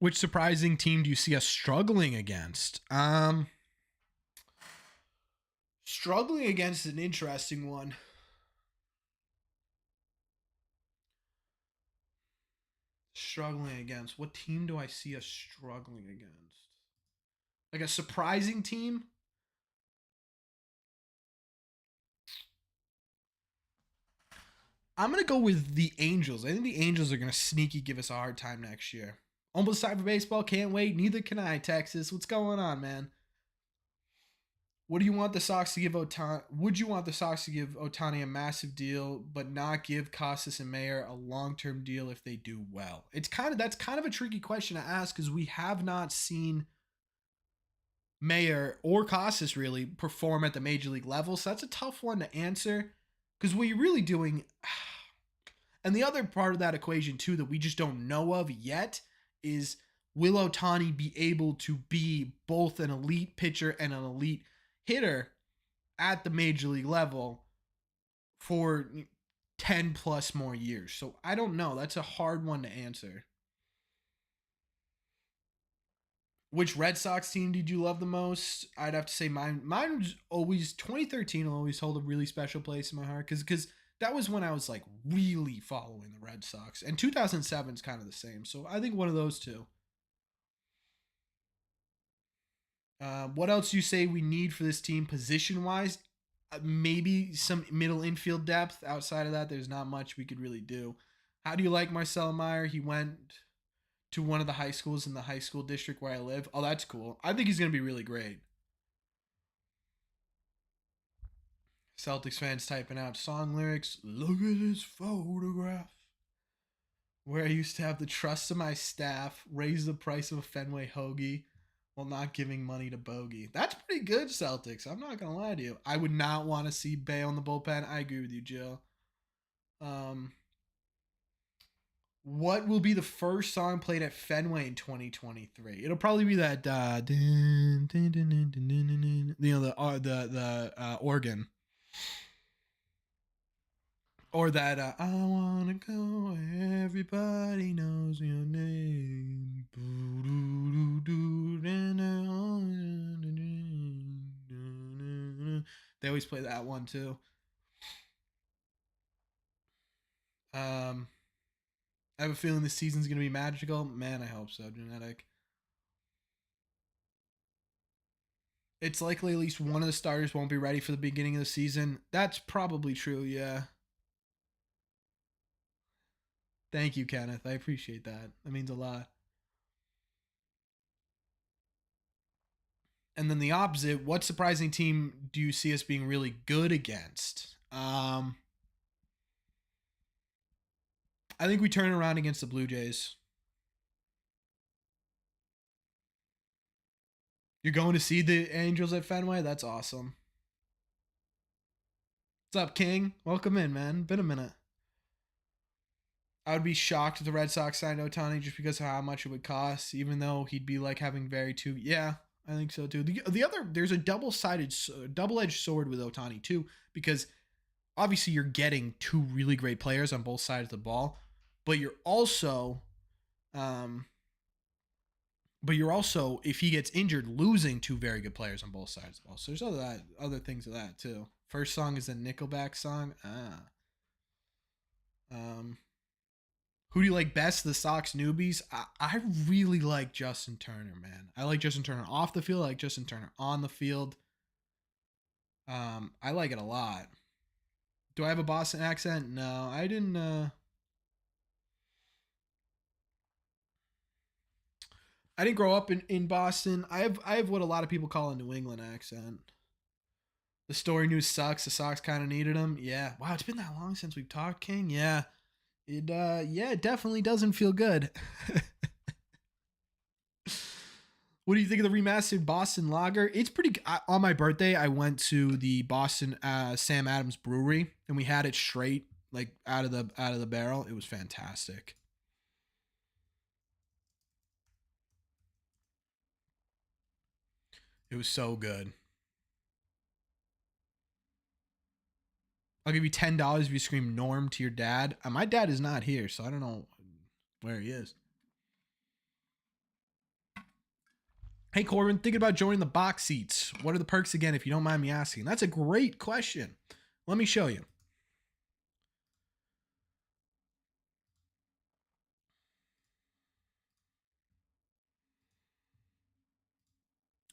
S1: Which surprising team do you see us struggling against? Struggling against an interesting one. Struggling against. What team do I see us struggling against? Like a surprising team? I'm going to go with the Angels. I think the Angels are going to sneaky give us a hard time next year. Almost time for baseball. Can't wait. Neither can I, Texas. What's going on, man? What do you want the Sox to give Otani? Would you want the Sox to give Otani a massive deal, but not give Casas and Mayer a long-term deal if they do well? That's kind of a tricky question to ask because we have not seen Mayer or Casas really perform at the major league level. So that's a tough one to answer because what you're really doing, and the other part of that equation too that we just don't know of yet is, will Otani be able to be both an elite pitcher and an elite hitter at the major league level for 10 plus more years? So I don't know. That's a hard one to answer. Which Red Sox team did you love the most? I'd have to say mine's always 2013 will always hold a really special place in my heart because that was when I was like really following the Red Sox, and 2007 is kind of the same. So I think one of those two. What else do you say we need for this team position wise? Maybe some middle infield depth. Outside of that, there's not much we could really do. How do you like Marcelo Meyer? He went to one of the high schools in the high school district where I live. Oh, that's cool. I think he's going to be really great. Celtics fans typing out song lyrics. Look at this photograph. Where I used to have the trust of my staff, raise the price of a Fenway hoagie while not giving money to Bogey. That's pretty good, Celtics. I'm not gonna lie to you. I would not want to see Bay on the bullpen. I agree with you, Jill. Um, what will be the first song played at Fenway in 2023? It'll probably be that the organ, or that I wanna go. Everybody knows your name. They always play that one too. I have a feeling this season's gonna be magical. Man, I hope so. Genetic. It's likely at least one of the starters won't be ready for the beginning of the season. That's probably true, yeah. Thank you, Kenneth. I appreciate that. That means a lot. And then the opposite, what surprising team do you see us being really good against? I think we turn around against the Blue Jays. You're going to see the Angels at Fenway? That's awesome. What's up, King? Welcome in, man. Been a minute. I would be shocked if the Red Sox signed Ohtani just because of how much it would cost, even though he'd be like having very two. Yeah, I think so too. The other, there's a double-edged sword with Ohtani too, because obviously you're getting two really great players on both sides of the ball, but you're also, um, if he gets injured, losing two very good players on both sides of the ball. So there's other things of that too. First song is a Nickelback song. Um, Who do you like best? The Sox newbies. I really like Justin Turner, man. I like Justin Turner off the field. I like Justin Turner on the field. I like it a lot. Do I have a Boston accent? No, I didn't. I didn't grow up in Boston. I have what a lot of people call a New England accent. The story news sucks. The Sox kind of needed him. Yeah. Wow, it's been that long since we've talked, King. Yeah. It definitely doesn't feel good. What do you think of the remastered Boston Lager? It's pretty. On my birthday, I went to the Boston Sam Adams Brewery, and we had it straight, like out of the barrel. It was fantastic. It was so good. I'll give you $10 if you scream Norm to your dad. My dad is not here, so I don't know where he is. Hey Corbin, thinking about joining the box seats. What are the perks again, if you don't mind me asking? That's a great question. Let me show you.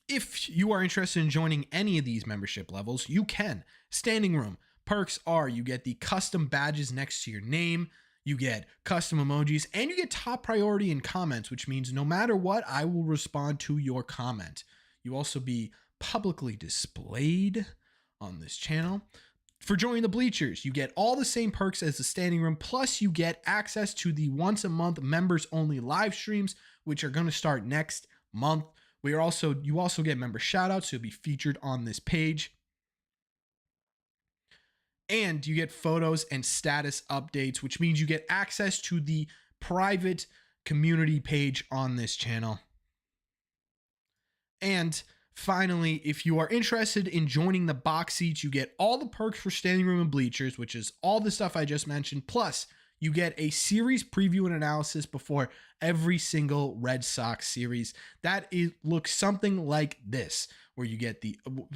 S1: If you are interested in joining any of these membership levels, you can. Standing room. Perks are you get the custom badges next to your name, you get custom emojis, and you get top priority in comments, which means no matter what, I will respond to your comment. You also be publicly displayed on this channel. For joining the bleachers, you get all the same perks as the standing room, plus you get access to the once a month members only live streams, which are going to start next month. You also get member shoutouts, so you'll be featured on this page. And you get photos and status updates, which means you get access to the private community page on this channel. And finally, if you are interested in joining the box seats, you get all the perks for standing room and bleachers, which is all the stuff I just mentioned. Plus, you get a series preview and analysis before every single Red Sox series. Looks something like this, where you get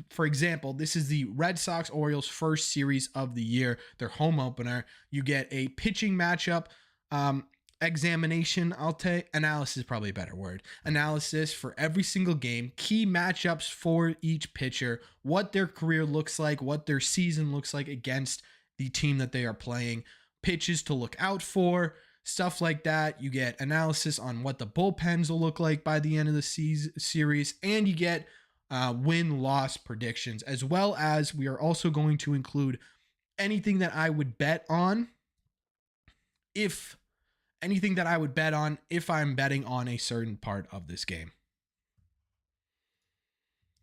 S1: for example, this is the Red Sox Orioles first series of the year, their home opener. You get a pitching matchup, examination, analysis is probably a better word. Analysis for every single game, key matchups for each pitcher, what their career looks like, what their season looks like against the team that they are playing, pitches to look out for, stuff like that. You get analysis on what the bullpens will look like by the end of the series, and you get win-loss predictions, as well as we are also going to include anything that I would bet on if I'm betting on a certain part of this game.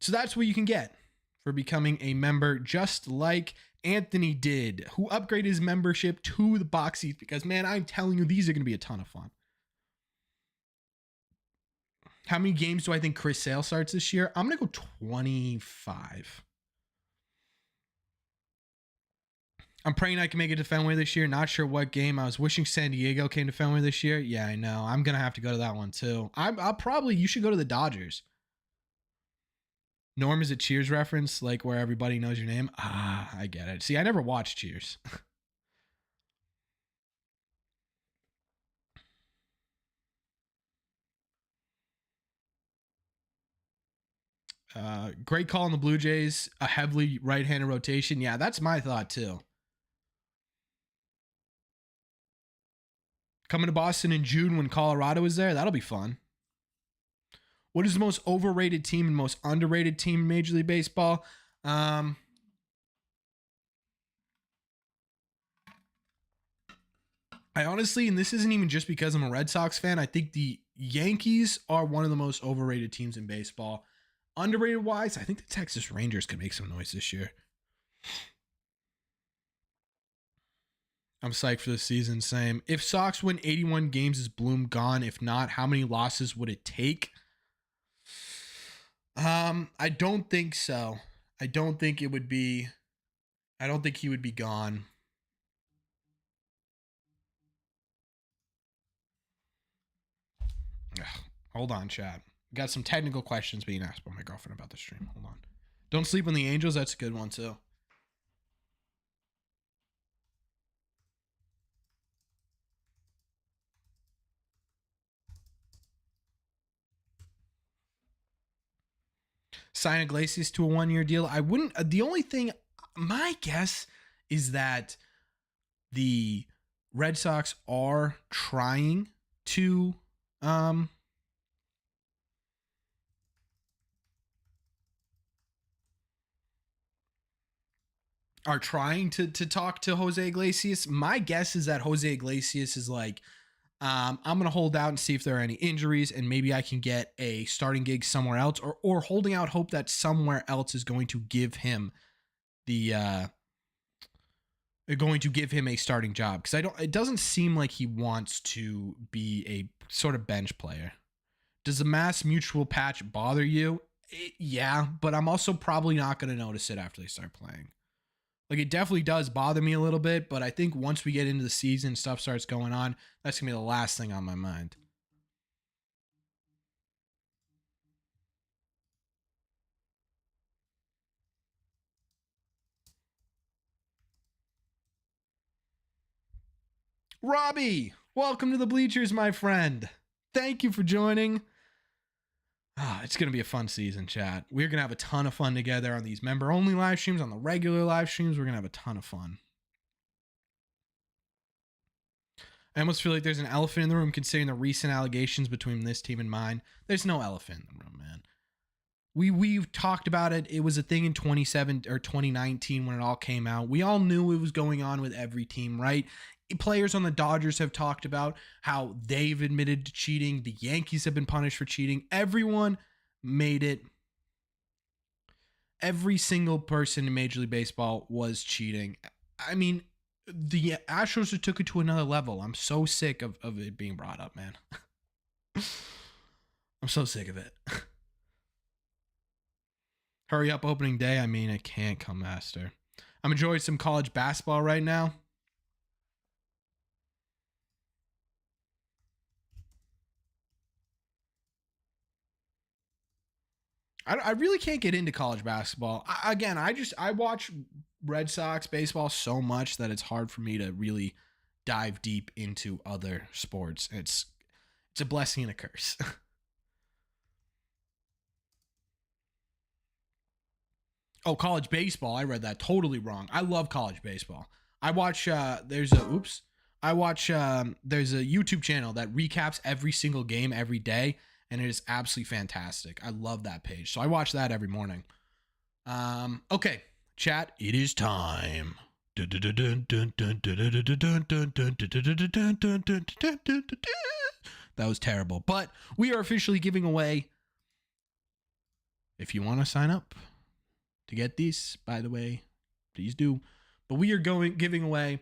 S1: So that's what you can get for becoming a member, just like Anthony did, who upgraded his membership to the box seats, because man, I'm telling you, these are going to be a ton of fun. How many games do I think Chris Sale starts this year? I'm going to go 25. I'm praying I can make it to Fenway this year. Not sure what game. I was wishing San Diego came to Fenway this year. Yeah, I know. I'm going to have to go to that one too. You should go to the Dodgers. Norm is a Cheers reference, like where everybody knows your name. I get it. See, I never watched Cheers. Great call on the Blue Jays. A heavily right-handed rotation. Yeah, that's my thought too. Coming to Boston in June when Colorado is there. That'll be fun. What is the most overrated team and most underrated team in Major League Baseball? I honestly, and this isn't even just because I'm a Red Sox fan, I think the Yankees are one of the most overrated teams in baseball. Underrated wise, I think the Texas Rangers could make some noise this year. I'm psyched for the season. Same. If Sox win 81 games, is Bloom gone? If not, how many losses would it take? I don't think so. I don't think he would be gone. Ugh, hold on, chat. Got some technical questions being asked by my girlfriend about the stream. Hold on. Don't sleep on the Angels. That's a good one too. Sign Iglesias to a 1-year deal. I wouldn't. The only thing, my guess is that the Red Sox are trying to talk to Jose Iglesias. My guess is that Jose Iglesias is like, I'm going to hold out and see if there are any injuries and maybe I can get a starting gig somewhere else, or holding out hope that somewhere else is going to give him a starting job. Cause it doesn't seem like he wants to be a sort of bench player. Does the Mass Mutual patch bother you? Yeah, but I'm also probably not going to notice it after they start playing. Like, it definitely does bother me a little bit, but I think once we get into the season, stuff starts going on, that's going to be the last thing on my mind. Robbie, welcome to the bleachers, my friend. Thank you for joining. It's going to be a fun season, chat. We're going to have a ton of fun together on these member-only live streams, on the regular live streams. We're going to have a ton of fun. I almost feel like there's an elephant in the room considering the recent allegations between this team and mine. There's no elephant in the room, man. We've talked about it. It was a thing in 2019 when it all came out. We all knew it was going on with every team, right? Players on the Dodgers have talked about how they've admitted to cheating. The Yankees have been punished for cheating. Everyone made it. Every single person in Major League Baseball was cheating. I mean, the Astros took it to another level. I'm so sick of it being brought up, man. I'm so sick of it. Hurry up opening day. I mean, it can't come faster. I'm enjoying some college basketball right now. I really can't get into college basketball. I watch Red Sox baseball so much that it's hard for me to really dive deep into other sports. It's a blessing and a curse. Oh, college baseball. I read that totally wrong. I love college baseball. I watch there's a YouTube channel that recaps every single game every day, and it is absolutely fantastic. I love that page. So I watch that every morning. Okay, chat, it is time. That was terrible. But we are officially giving away, if you want to sign up to get these, by the way, please do. But we are giving away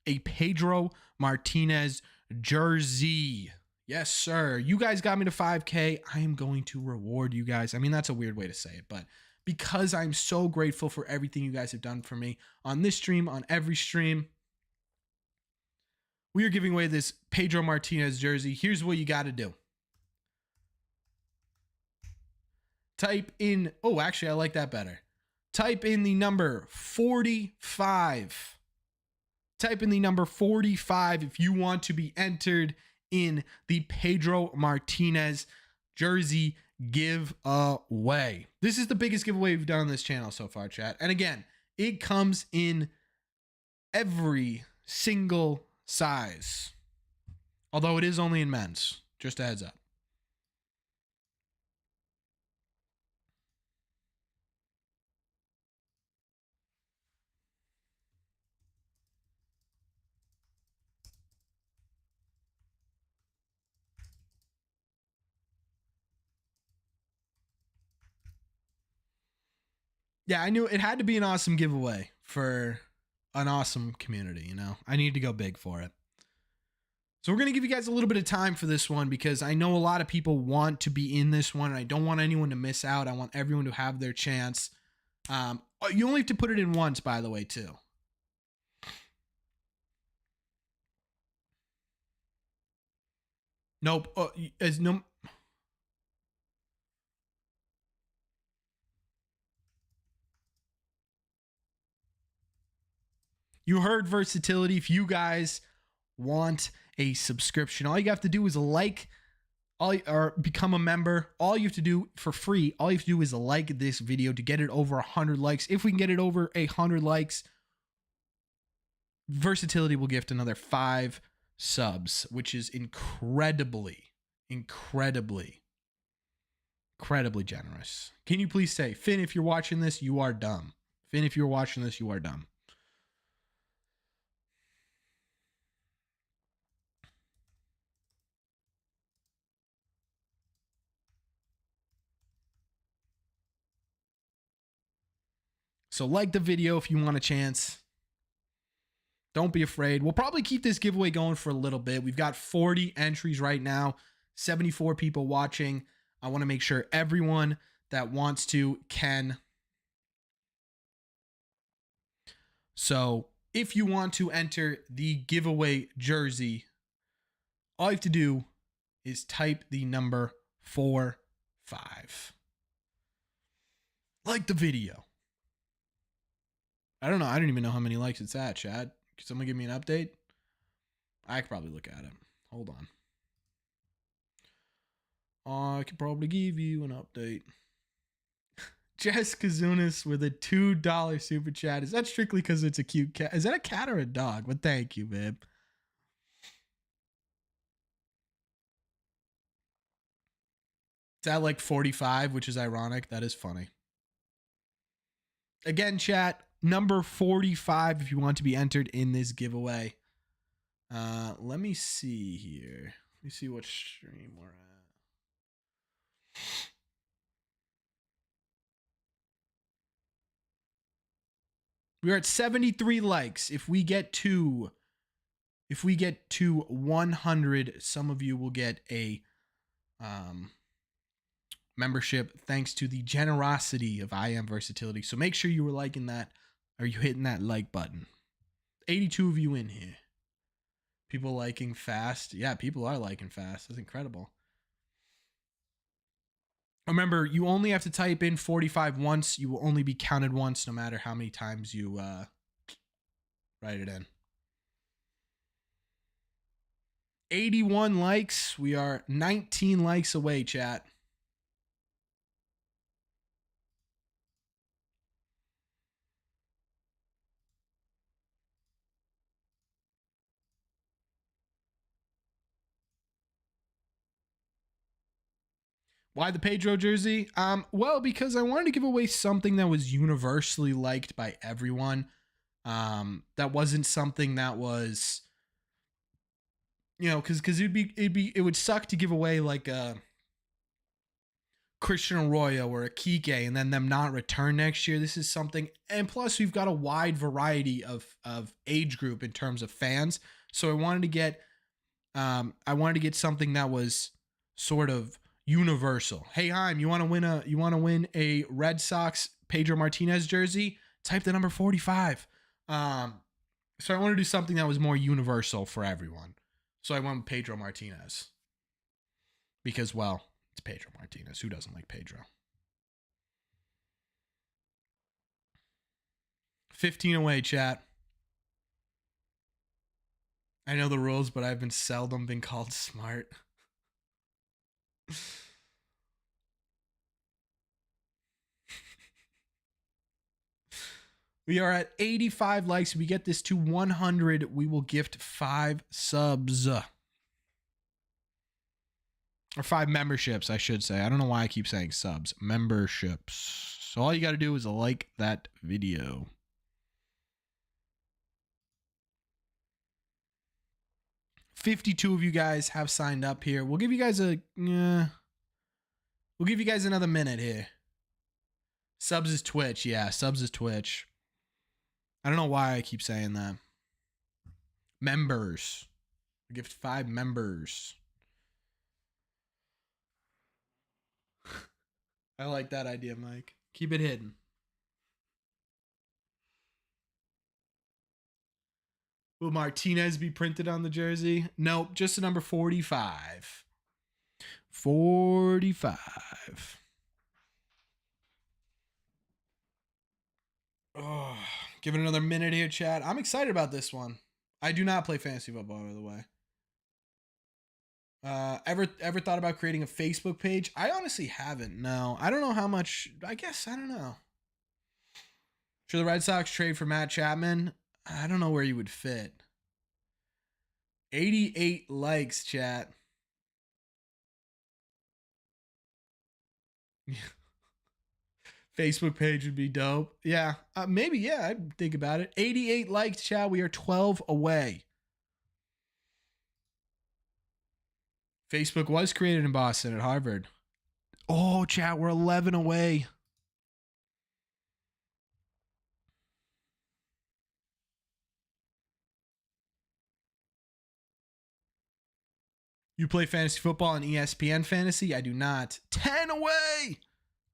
S1: a Pedro Martinez jersey. Yes, sir. You guys got me to 5K. I am going to reward you guys. I mean, that's a weird way to say it, but because I'm so grateful for everything you guys have done for me on this stream, on every stream, we are giving away this Pedro Martinez jersey. Here's what you got to do. Type in, oh, actually, I like that better. Type in the number 45. Type in the number 45 if you want to be entered in the Pedro Martinez jersey giveaway. This is the biggest giveaway we've done on this channel so far, chat. And again, it comes in every single size. Although it is only in men's. Just a heads up. Yeah, I knew it had to be an awesome giveaway for an awesome community, you know? I need to go big for it. So we're going to give you guys a little bit of time for this one because I know a lot of people want to be in this one and I don't want anyone to miss out. I want everyone to have their chance. You only have to put it in once, by the way, too. Nope. As no. You heard versatility. If you guys want a subscription, all you have to do is or become a member. All you have to do for free, all you have to do is like this video to get it over 100 likes. If we can get it over 100 likes, versatility will gift another 5 subs, which is incredibly generous. Can you please say, Finn, if you're watching this, you are dumb. Finn, if you're watching this, you are dumb. So like the video if you want a chance. Don't be afraid. We'll probably keep this giveaway going for a little bit. We've got 40 entries right now, 74 people watching. I want to make sure everyone that wants to can. So if you want to enter the giveaway jersey, all you have to do is type the number 45. Like the video. I don't know. I don't even know how many likes it's at, Chad. Can someone give me an update? I could probably look at it. Hold on. I could probably give you an update. Jess Kazunas with a $2 super chat. Is that strictly because it's a cute cat? Is that a cat or a dog? Well, thank you, babe. It's at like 45, which is ironic. That is funny. Again, chat, number 45 if you want to be entered in this giveaway. Let me see here. Let me see what stream we're at. We're at 73 likes. If we get to 100, some of you will get a membership thanks to the generosity of I Am Versatility. So make sure you were liking that or you hitting that like button. 82 of you in here. People liking fast. Yeah, people are liking fast. That's incredible. Remember, you only have to type in 45 once. You will only be counted once no matter how many times you write it in. 81 likes. We are 19 likes away, chat. Why the Pedro jersey? Well, because I wanted to give away something that was universally liked by everyone. That wasn't something that was, you know, because it would suck to give away like a Christian Arroyo or a Kike and then them not return next year. This is something, and plus we've got a wide variety of age group in terms of fans. So I wanted to get something that was sort of universal. Hey, Heim, you want to win a Red Sox Pedro Martinez jersey? Type the number 45. So I want to do something that was more universal for everyone. So I went with Pedro Martinez. Because, well, it's Pedro Martinez. Who doesn't like Pedro? 15 away, chat. I know the rules, but I've seldom been called smart. We are at 85 likes. If we get this to 100, we will gift 5 subs. Or 5 memberships, I should say. I don't know why I keep saying subs. Memberships. So all you got to do is like that video. $52 of you guys have signed up here. We'll give you guys we'll give you guys another minute here. Subs is Twitch. Yeah, subs is Twitch. I don't know why I keep saying that. Members. We gift 5 members. I like that idea, Mike. Keep it hidden. Will Martinez be printed on the jersey? Nope, just the number 45. 45. Oh, give it another minute here, chat. I'm excited about this one. I do not play fantasy football, by the way. Ever thought about creating a Facebook page? I honestly haven't. No, I don't know how much. I guess I don't know. Should the Red Sox trade for Matt Chapman? I don't know where you would fit. 88 likes, chat. Facebook page would be dope. Yeah, maybe. Yeah, I'd think about it. 88 likes, chat. We are 12 away. Facebook was created in Boston at Harvard. Oh, chat, we're 11 away. You play fantasy football on ESPN Fantasy? I do not. 10 away.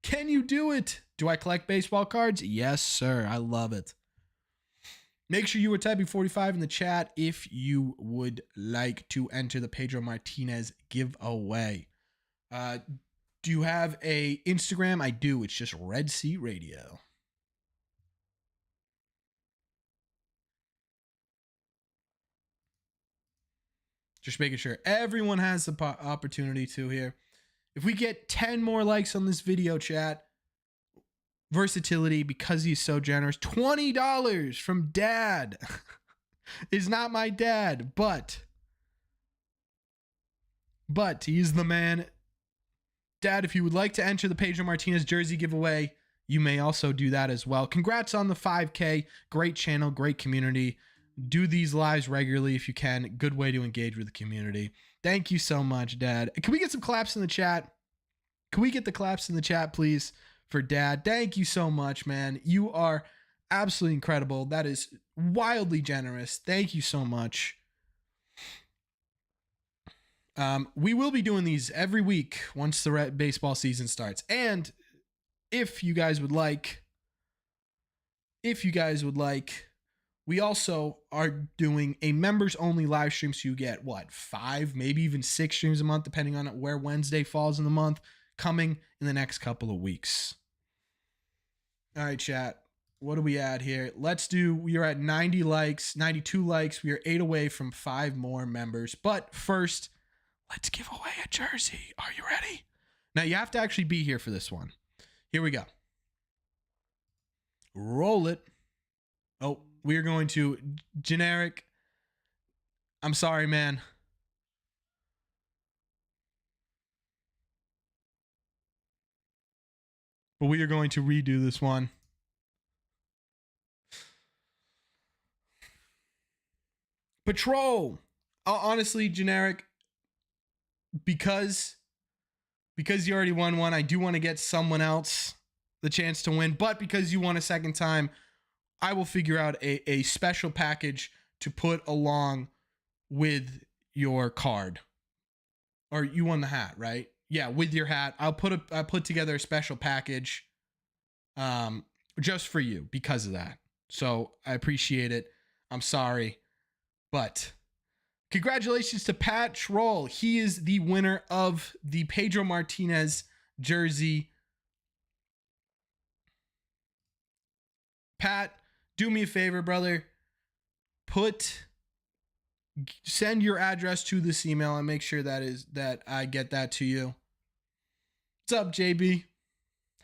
S1: Can you do it? Do I collect baseball cards? Yes, sir. I love it. Make sure you are typing 45 in the chat if you would like to enter the Pedro Martinez giveaway. Do you have a Instagram? I do. It's just Red Sea Radio. Just making sure everyone has the opportunity to here. If we get 10 more likes on this video, chat, versatility, because he's so generous, $20 from Dad. Is not my dad, but he's the man. Dad, if you would like to enter the Pedro Martinez jersey giveaway, you may also do that as well. Congrats on the 5K. Great channel, great community. Do these lives regularly if you can. Good way to engage with the community. Thank you so much, Dad. Can we get some claps in the chat? Can we get the claps in the chat, please, for Dad? Thank you so much, man. You are absolutely incredible. That is wildly generous. Thank you so much. We will be doing these every week once the baseball season starts. And if you guys would like, we also are doing a members only live stream. So you get 5, maybe even 6 streams a month, depending on where Wednesday falls in the month, coming in the next couple of weeks. All right, chat. What do we add here? We are at 90 likes, 92 likes. We are 8 away from 5 more members. But first, let's give away a jersey. Are you ready? Now, you have to actually be here for this one. Here we go. Roll it. Oh, we are going to generic. I'm sorry, man. But we are going to redo this one. Patrol. Honestly, generic. Because you already won one, I do want to get someone else the chance to win. But because you won a second time, I will figure out a special package to put along with your card. Or you won the hat, right? Yeah, with your hat. I'll put together a special package just for you because of that. So I appreciate it. I'm sorry. But congratulations to Pat Troll. He is the winner of the Pedro Martinez jersey. Pat, do me a favor, brother. Send your address to this email and make sure that I get that to you. What's up, JB?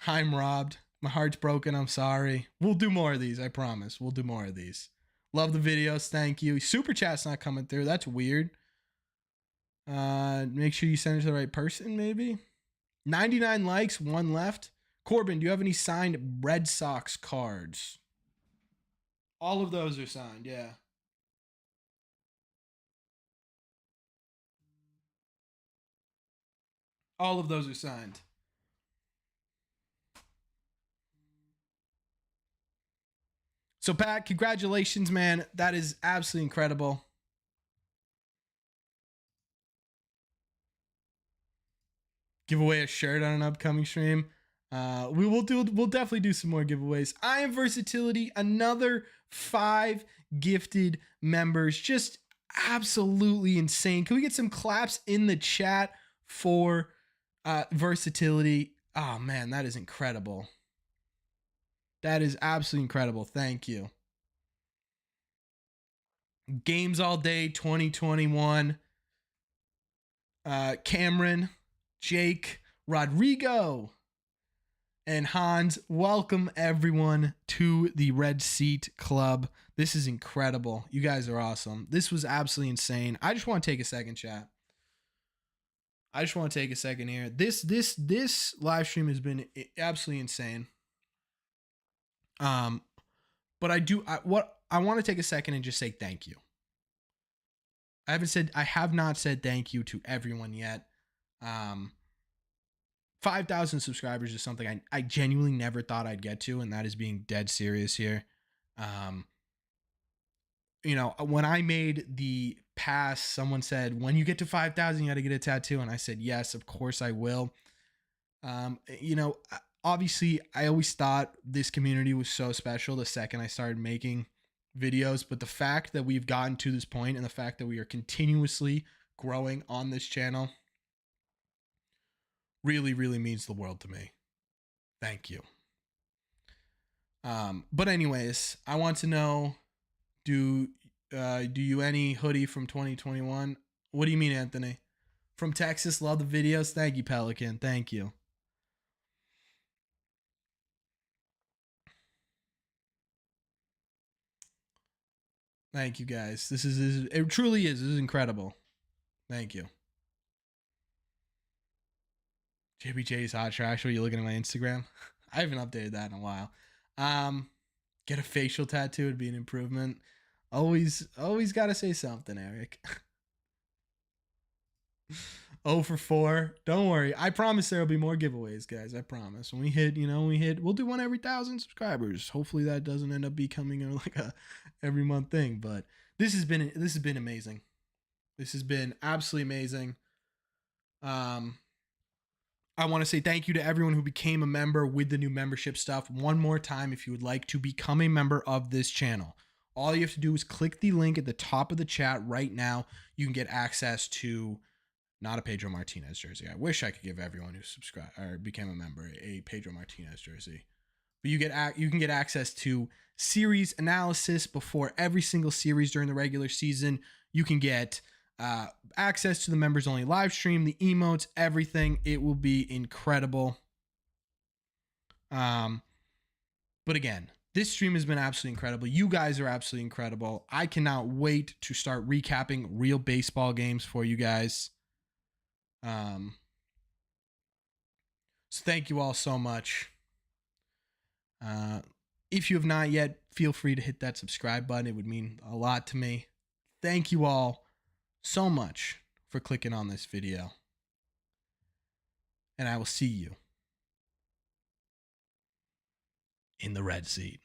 S1: I'm robbed. My heart's broken. I'm sorry. We'll do more of these. I promise. We'll do more of these. Love the videos. Thank you. Super chat's not coming through. That's weird. Make sure you send it to the right person, maybe. 99 likes, 1 left. Corbin, do you have any signed Red Sox cards? All of those are signed, yeah. All of those are signed. So, Pat, congratulations, man. That is absolutely incredible. Give away a shirt on an upcoming stream. We'll definitely do some more giveaways. I am Versatility, another 5 gifted members. Just absolutely insane. Can we get some claps in the chat for Versatility? Oh man, that is incredible. That is absolutely incredible. Thank you. Games All Day 2021. Cameron, Jake, Rodrigo, and Hans, welcome everyone to the Red Seat Club. This is incredible. You guys are awesome. This was absolutely insane. I just want to take a second, chat. I just want to take a second here. This live stream has been absolutely insane. But I want to take a second and just say thank you. I have not said thank you to everyone yet. 5,000 subscribers is something I genuinely never thought I'd get to, and that is being dead serious here. When I made the pass, someone said, when you get to 5,000, you got to get a tattoo. And I said, yes, of course I will. Obviously, I always thought this community was so special the second I started making videos. But the fact that we've gotten to this point and the fact that we are continuously growing on this channel really, really means the world to me. Thank you. But anyways, I want to know, do you any hoodie from 2021? What do you mean, Anthony? From Texas, love the videos. Thank you, Pelican. Thank you. Thank you, guys. It truly is. This is incredible. Thank you. JBJ's Hot Trash. Are you looking at my Instagram? I haven't updated that in a while. Get a facial tattoo would be an improvement. Always got to say something, Eric. 0 for 4. Don't worry. I promise there will be more giveaways, guys. I promise. When we hit, we'll do one every 1,000 subscribers. Hopefully that doesn't end up becoming like a every month thing. But this has been amazing. This has been absolutely amazing. I want to say thank you to everyone who became a member with the new membership stuff. One more time, if you would like to become a member of this channel, all you have to do is click the link at the top of the chat right now. You can get access to not a Pedro Martinez jersey. I wish I could give everyone who subscribed or became a member a Pedro Martinez jersey. But you can get access to series analysis before every single series during the regular season. You can get access to the members only live stream, the emotes, everything. It will be incredible. But again, this stream has been absolutely incredible. You guys are absolutely incredible. I cannot wait to start recapping real baseball games for you guys. So thank you all so much. If you have not yet, feel free to hit that subscribe button. It would mean a lot to me. Thank you all so much for clicking on this video. And I will see you in the red seat.